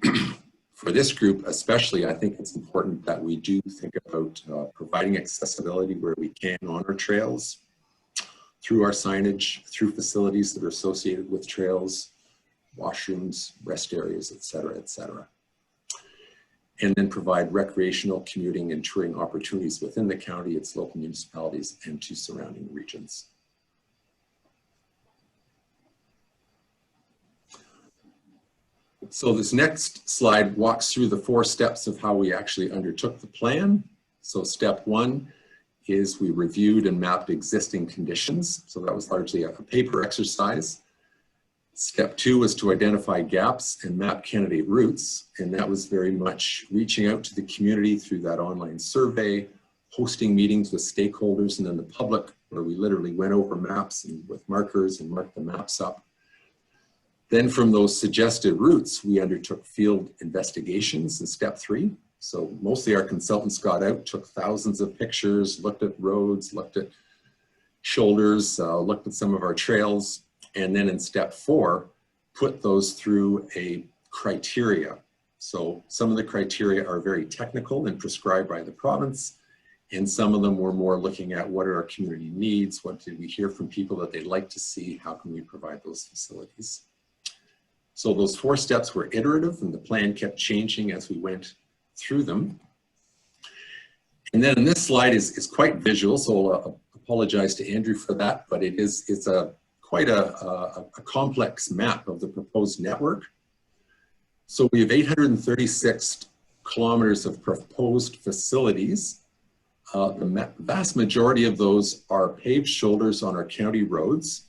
for this group especially, I think it's important that we do think about providing accessibility where we can on our trails, through our signage, through facilities that are associated with trails, washrooms, rest areas, et cetera, et cetera. And then provide recreational, commuting, and touring opportunities within the county, its local municipalities, and to surrounding regions. So this next slide walks through the 4 steps of how we actually undertook the plan. So step 1 is we reviewed and mapped existing conditions. So that was largely a paper exercise. Step 2 was to identify gaps and map candidate routes. And that was very much reaching out to the community through that online survey, hosting meetings with stakeholders and then the public, where we literally went over maps and with markers and marked the maps up. Then from those suggested routes, we undertook field investigations in step 3. So mostly our consultants got out, took thousands of pictures, looked at roads, looked at shoulders, looked at some of our trails. And then in step 4, put those through a criteria. So some of the criteria are very technical and prescribed by the province. And some of them were more looking at what are our community needs? What did we hear from people that they'd like to see? How can we provide those facilities? So those 4 steps were iterative, and the plan kept changing as we went through them. And then this slide is quite visual, so I'll apologize to Andrew for that, but it's quite a complex map of the proposed network. So we have 836 kilometers of proposed facilities. The vast majority of those are paved shoulders on our county roads.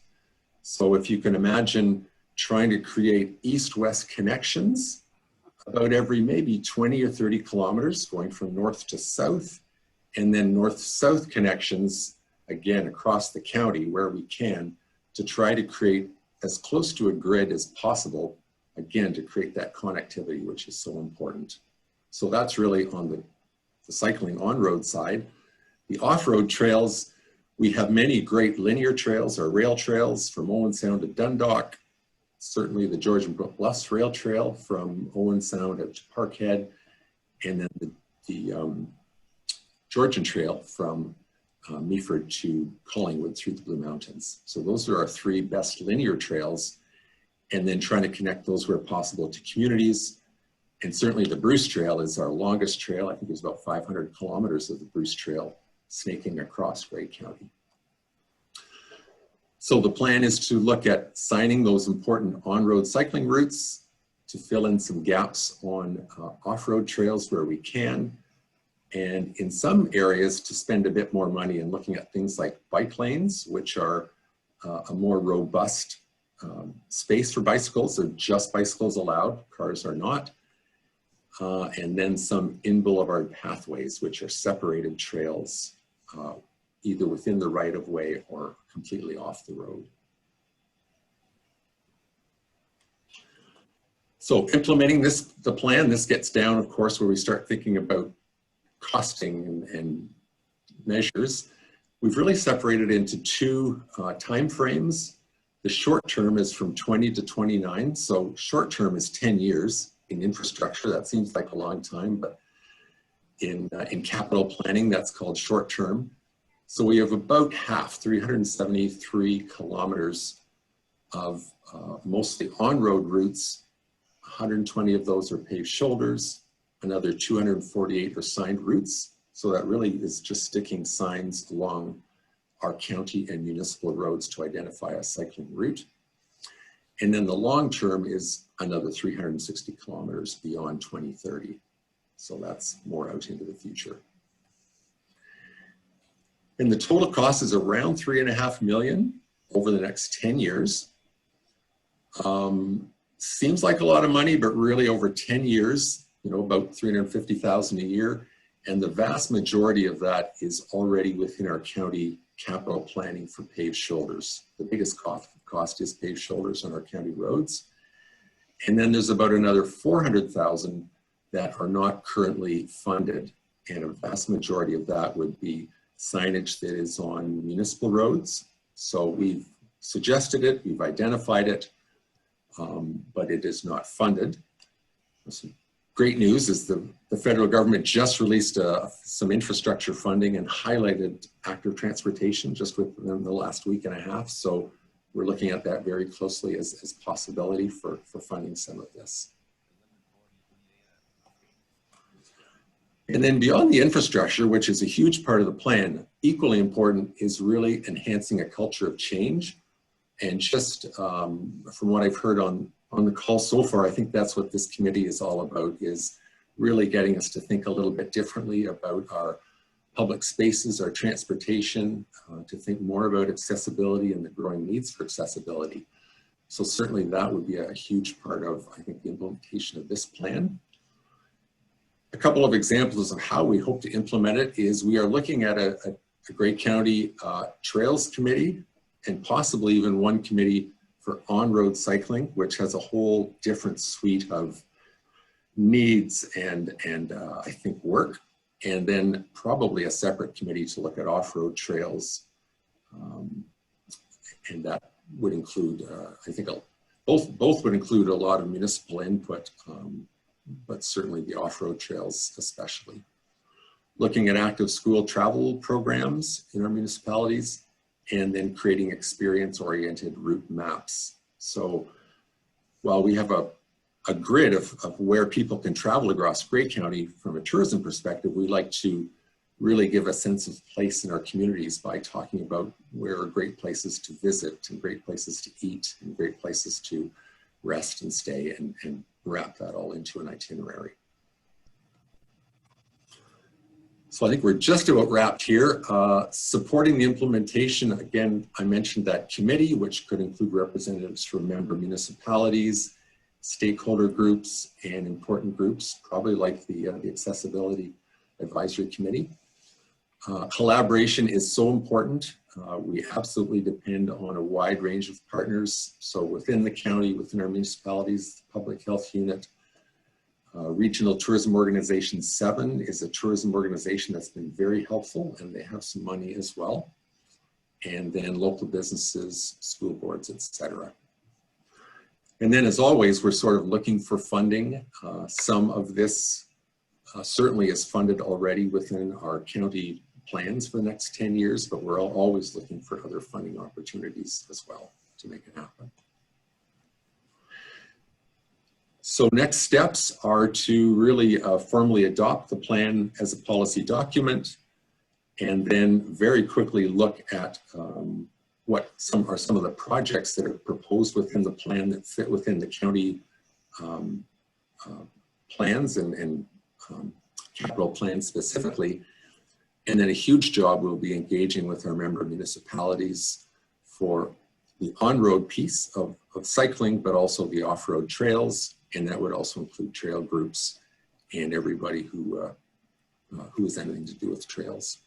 So if you can imagine trying to create east-west connections about every maybe 20 or 30 kilometers going from north to south, and then north-south connections, again, across the county where we can, to try to create as close to a grid as possible, again, to create that connectivity, which is so important. So that's really on the cycling on-road side. The off-road trails, we have many great linear trails or rail trails from Owen Sound to Dundalk. Certainly the Georgian Brook Bluffs Rail Trail from Owen Sound to Parkhead, and then the Georgian Trail from Meaford to Collingwood through the Blue Mountains. So those are our 3 best linear trails, and then trying to connect those where possible to communities. And certainly the Bruce Trail is our longest trail. I think there's about 500 kilometers of the Bruce Trail snaking across Grey County. So the plan is to look at signing those important on-road cycling routes, to fill in some gaps on off-road trails where we can, and in some areas to spend a bit more money in looking at things like bike lanes, which are a more robust space for bicycles. They're just bicycles allowed, cars are not. And then some in-boulevard pathways, which are separated trails, either within the right-of-way or completely off the road. So implementing the plan, this gets down, of course, where we start thinking about costing and measures. We've really separated into 2 time frames. The short term is from 20 to 29. So short term is 10 years in infrastructure. That seems like a long time, but in capital planning, that's called short term. So we have about half, 373 kilometers of mostly on-road routes. 120 of those are paved shoulders. Another 248 are signed routes. So that really is just sticking signs along our county and municipal roads to identify a cycling route. And then the long term is another 360 kilometers beyond 2030. So that's more out into the future. And the total cost is around $3.5 million over the next 10 years. Seems like a lot of money, but really over 10 years, about 350,000 a year. And the vast majority of that is already within our county capital planning for paved shoulders. The biggest cost is paved shoulders on our county roads. And then there's about another 400,000 that are not currently funded. And a vast majority of that would be signage that is on municipal roads. So we've suggested it, we've identified it, but it is not funded. Some great news is the federal government just released some infrastructure funding and highlighted active transportation just within the last week and a half. So we're looking at that very closely as possibility for funding some of this. And then beyond the infrastructure, which is a huge part of the plan, equally important is really enhancing a culture of change. And just from what I've heard on the call so far, I think that's what this committee is all about, is really getting us to think a little bit differently about our public spaces, our transportation, to think more about accessibility and the growing needs for accessibility. So certainly that would be a huge part of, I think, the implementation of this plan. A couple of examples of how we hope to implement it is we are looking at a Grey County Trails Committee, and possibly even one committee for on-road cycling, which has a whole different suite of needs and I think work. And then probably a separate committee to look at off-road trails. And that would include, I think both would include a lot of municipal input, but certainly the off-road trails especially. Looking at active school travel programs in our municipalities, and then creating experience-oriented route maps. So while we have a grid of where people can travel across Grey County from a tourism perspective, we like to really give a sense of place in our communities by talking about where are great places to visit and great places to eat and great places to rest and stay, and wrap that all into an itinerary. So I think we're just about wrapped here. Supporting the implementation, again, I mentioned that committee, which could include representatives from member municipalities, stakeholder groups, and important groups, probably like the Accessibility Advisory Committee. Collaboration is so important. We absolutely depend on a wide range of partners. So within the county, within our municipalities, Public Health Unit, Regional Tourism Organization 7 is a tourism organization that's been very helpful, and they have some money as well. And then local businesses, school boards, etc. And then as always, we're sort of looking for funding. Some of this certainly is funded already within our county plans for the next 10 years, but we're always looking for other funding opportunities as well to make it happen. So next steps are to really formally adopt the plan as a policy document, and then very quickly look at what some of the projects that are proposed within the plan that fit within the county plans and capital plans specifically. And then a huge job will be engaging with our member municipalities for the on-road piece of cycling, but also the off-road trails. And that would also include trail groups and everybody who has anything to do with trails.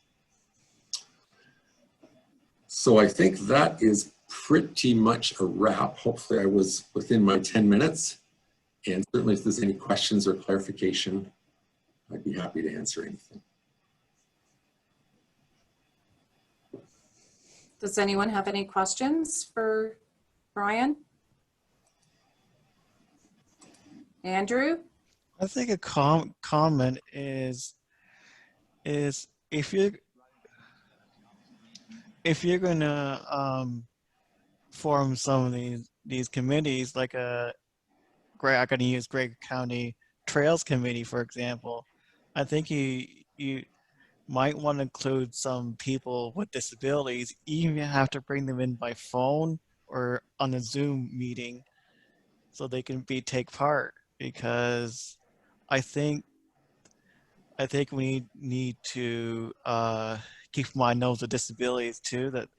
So I think that is pretty much a wrap. Hopefully I was within my 10 minutes. And certainly if there's any questions or clarification, I'd be happy to answer anything. Does anyone have any questions for Brian? Andrew? I think a comment is if you're gonna form some of these committees, like I'm gonna use Grey County Trails Committee, for example, I think you might want to include some people with disabilities, even if you have to bring them in by phone or on a Zoom meeting so they can take part, because I think we need to keep in mind those with disabilities too, that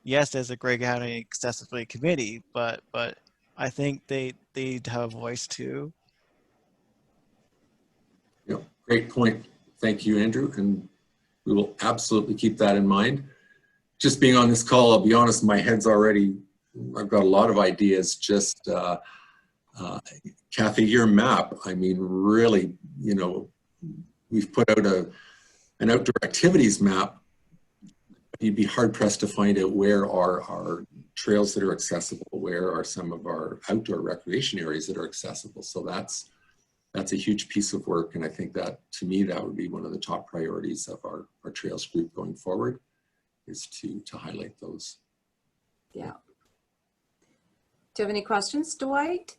yes, there's a Grey County Accessibility Committee, but I think they have a voice too. Great point. Thank you, Andrew. And we will absolutely keep that in mind. Just being on this call, I'll be honest, my head's already, I've got a lot of ideas. Just, Kathy, your map, I mean, really, you know, we've put out an outdoor activities map. You'd be hard pressed to find out where are our trails that are accessible, where are some of our outdoor recreation areas that are accessible. So that's a huge piece of work. And I think that, to me, that would be one of the top priorities of our trails group going forward, is to highlight those. Yeah. Do you have any questions, Dwight?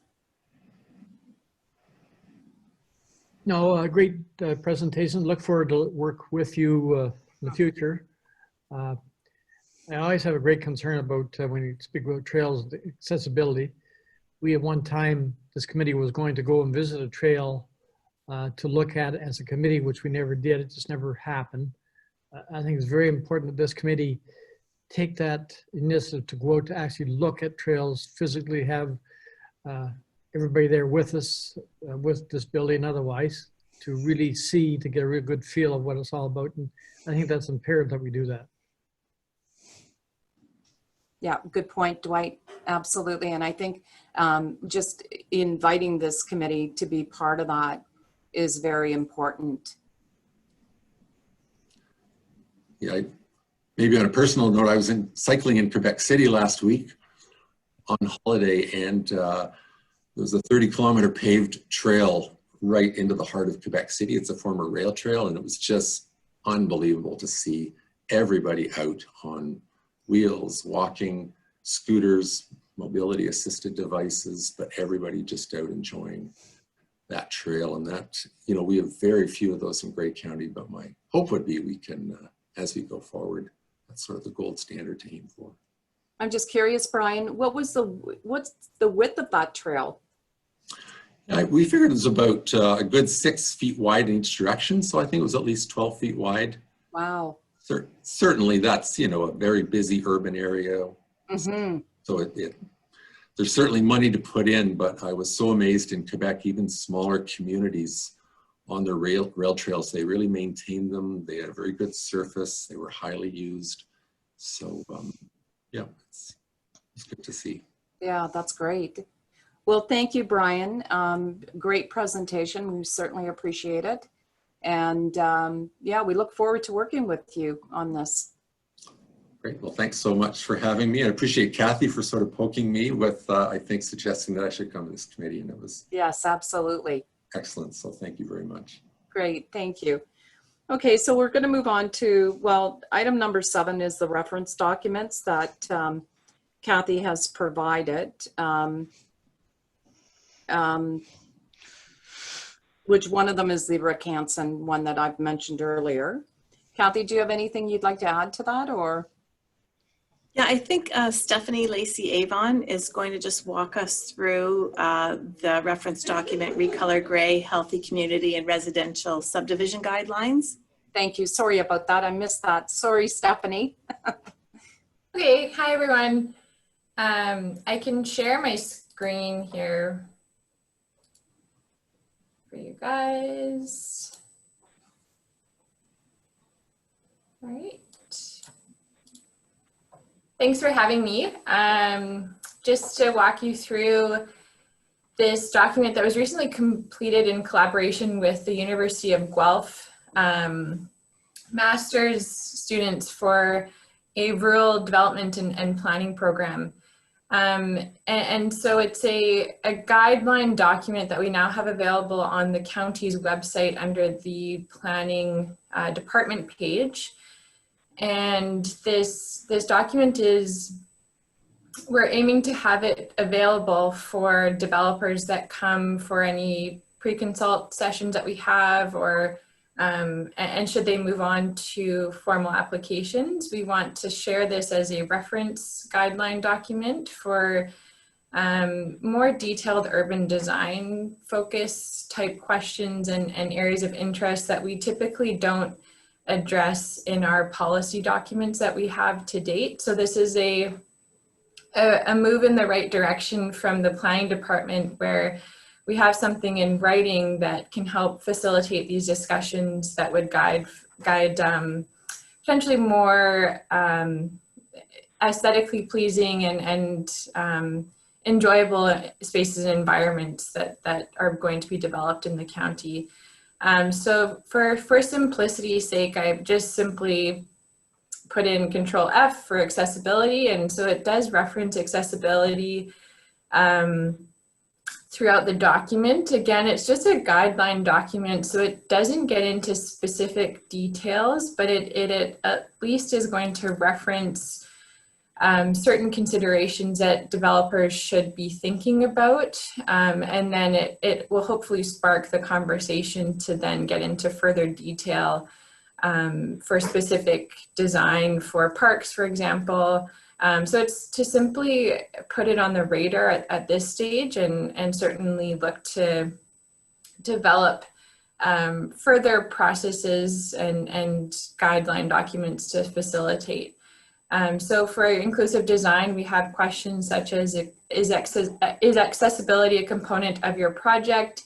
No, a great presentation. Look forward to work with you in the future. I always have a great concern about when you speak about trails, the accessibility. We at one time, this committee was going to go and visit a trail to look at as a committee, which we never did. It just never happened. I think it's very important that this committee take that initiative to go out to actually look at trails, physically have everybody there with us, with this building otherwise, to really see, to get a real good feel of what it's all about. And I think that's imperative that we do that. Yeah, good point, Dwight. Absolutely. And I think just inviting this committee to be part of that is very important. Yeah, maybe on a personal note, I was cycling in Quebec City last week on holiday, and there was a 30-kilometer paved trail right into the heart of Quebec City. It's a former rail trail, and it was just unbelievable to see everybody out on wheels, walking, scooters, mobility assisted devices, but everybody just out enjoying that trail. And that, you know, we have very few of those in Grey County, but my hope would be we can, as we go forward, that's sort of the gold standard to aim for. I'm just curious, Brian, what's the width of that trail? We figured it was about a good 6 feet wide in each direction. So I think it was at least 12 feet wide. Wow. Certainly that's, you know, a very busy urban area. Mm-hmm. So there's certainly money to put in, but I was so amazed in Quebec, even smaller communities on the rail trails, they really maintained them. They had a very good surface. They were highly used. So yeah, it's good to see. Yeah, that's great. Well, thank you, Brian. Great presentation. We certainly appreciate it. And yeah, we look forward to working with you on this. Great. Well, thanks so much for having me. I appreciate Kathy for sort of poking me with, I think, suggesting that I should come to this committee. And it was Yes, absolutely. excellent. So thank you very much. Great. Thank you. Okay, so we're going to move on to, well, item number 7 is the reference documents that Kathy has provided. Which one of them is the Rick Hansen one that I've mentioned earlier. Kathy, do you have anything you'd like to add to that, or? Yeah, I think Stephanie Lacey-Avon is going to just walk us through the reference document, Recolor Gray, Healthy Community and Residential Subdivision Guidelines. Thank you. Sorry about that. I missed that. Sorry, Stephanie. Okay, hi everyone. I can share my screen here for you guys. All right. Thanks for having me. Just to walk you through this document that was recently completed in collaboration with the University of Guelph master's students for a rural development and planning program. And so it's a guideline document that we now have available on the county's website under the planning department page. And this document we're aiming to have it available for developers that come for any pre-consult sessions that we have, or and should they move on to formal applications. We want to share this as a reference guideline document for more detailed urban design focus type questions and areas of interest that we typically don't address in our policy documents that we have to date. So this is a move in the right direction from the planning department, where we have something in writing that can help facilitate these discussions that would guide potentially more aesthetically pleasing and enjoyable spaces and environments that are going to be developed in the county. So for simplicity's sake, I've just simply put in Control F for accessibility, and so it does reference accessibility throughout the document. Again, it's just a guideline document, so it doesn't get into specific details, but it at least is going to reference certain considerations that developers should be thinking about. And then it will hopefully spark the conversation to then get into further detail for specific design for parks, for example. So it's to simply put it on the radar at this stage and certainly look to develop further processes and guideline documents to facilitate. So for inclusive design, we have questions such as, is accessibility a component of your project?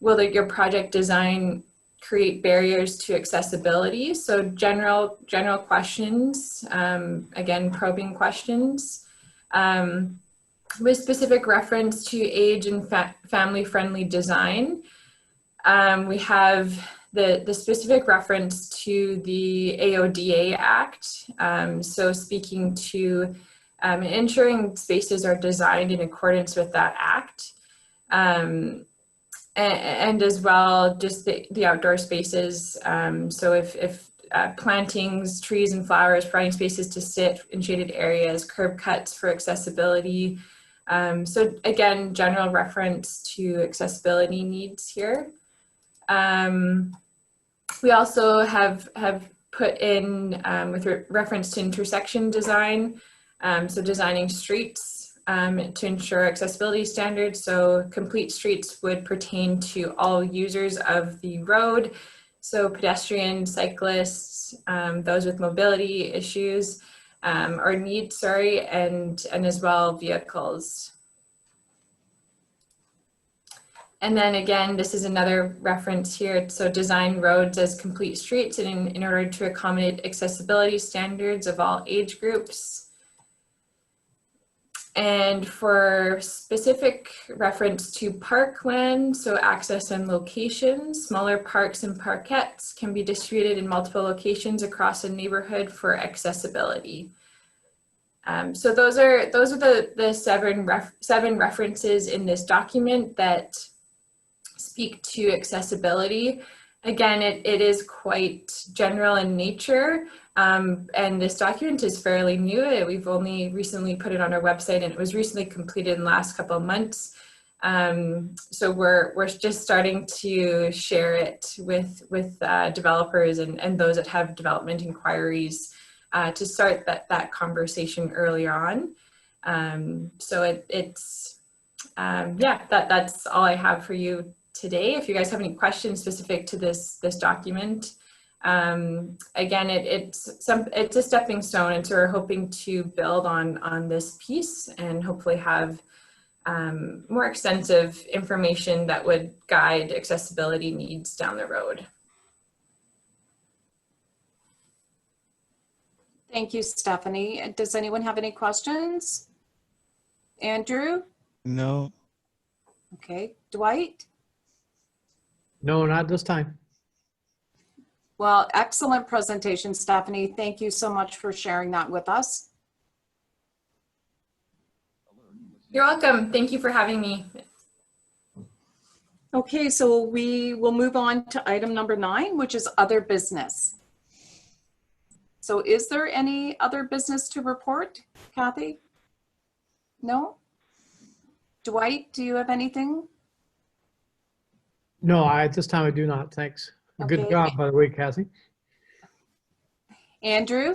Will your project design create barriers to accessibility? So general questions, again, probing questions. With specific reference to age and family-friendly design, we have the specific reference to the AODA Act. So speaking to ensuring spaces are designed in accordance with that act. And as well, just the outdoor spaces. So if plantings, trees and flowers, providing spaces to sit in shaded areas, curb cuts for accessibility. So again, general reference to accessibility needs here. We also have put in with reference to intersection design, so designing streets to ensure accessibility standards. So complete streets would pertain to all users of the road. So pedestrians, cyclists, those with mobility issues or needs, sorry, and as well vehicles. And then again, this is another reference here. So design roads as complete streets in order to accommodate accessibility standards of all age groups. And for specific reference to parkland, so access and locations, smaller parks and parkettes can be distributed in multiple locations across a neighborhood for accessibility. So those are the seven references in this document that speak to accessibility. Again, it is quite general in nature, and this document is fairly new. We've only recently put it on our website, and it was recently completed in the last couple of months. So we're just starting to share it with developers and those that have development inquiries to start that conversation early on. So that's all I have for you today. If you guys have any questions specific to this document, again, it's a stepping stone, and so we're hoping to build on this piece and hopefully have more extensive information that would guide accessibility needs down the road. Thank you, Stephanie. Does anyone have any questions? Andrew? No. Okay. Dwight? No, not this time. Well, excellent presentation, Stephanie. Thank you so much for sharing that with us. You're welcome. Thank you for having me. Okay, so we will move on to item number 9, which is other business. So is there any other business to report, Kathy? No? Dwight, do you have anything? No, at this time I do not, thanks. Good Okay. job, by the way, Kathy. Andrew?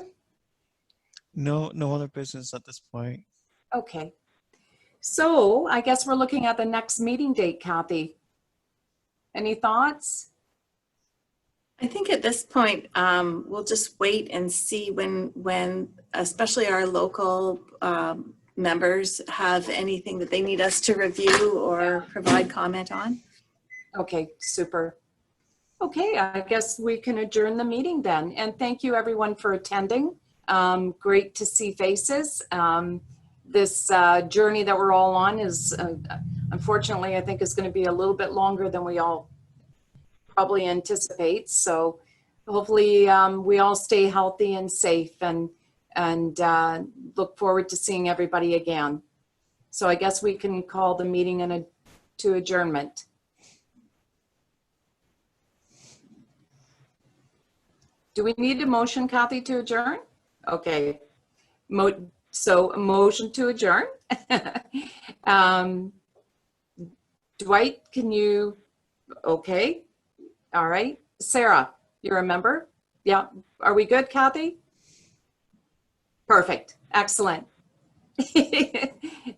No other business at this point. Okay. So I guess we're looking at the next meeting date, Kathy. Any thoughts? I think at this point, we'll just wait and see when especially our local members have anything that they need us to review or provide comment on. Okay, super. Okay, I guess we can adjourn the meeting then. And thank you everyone for attending. Great to see faces. This journey that we're all on is, unfortunately, I think is going to be a little bit longer than we all probably anticipate. So hopefully we all stay healthy and safe, and look forward to seeing everybody again. So I guess we can call the meeting to adjournment. Do we need a motion, Kathy, to adjourn? Okay. So a motion to adjourn. Dwight, can you? Okay. All right. Sarah, you're a member? Yeah. Are we good, Kathy? Perfect. Excellent.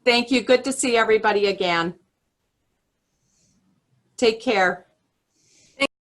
Thank you. Good to see everybody again. Take care.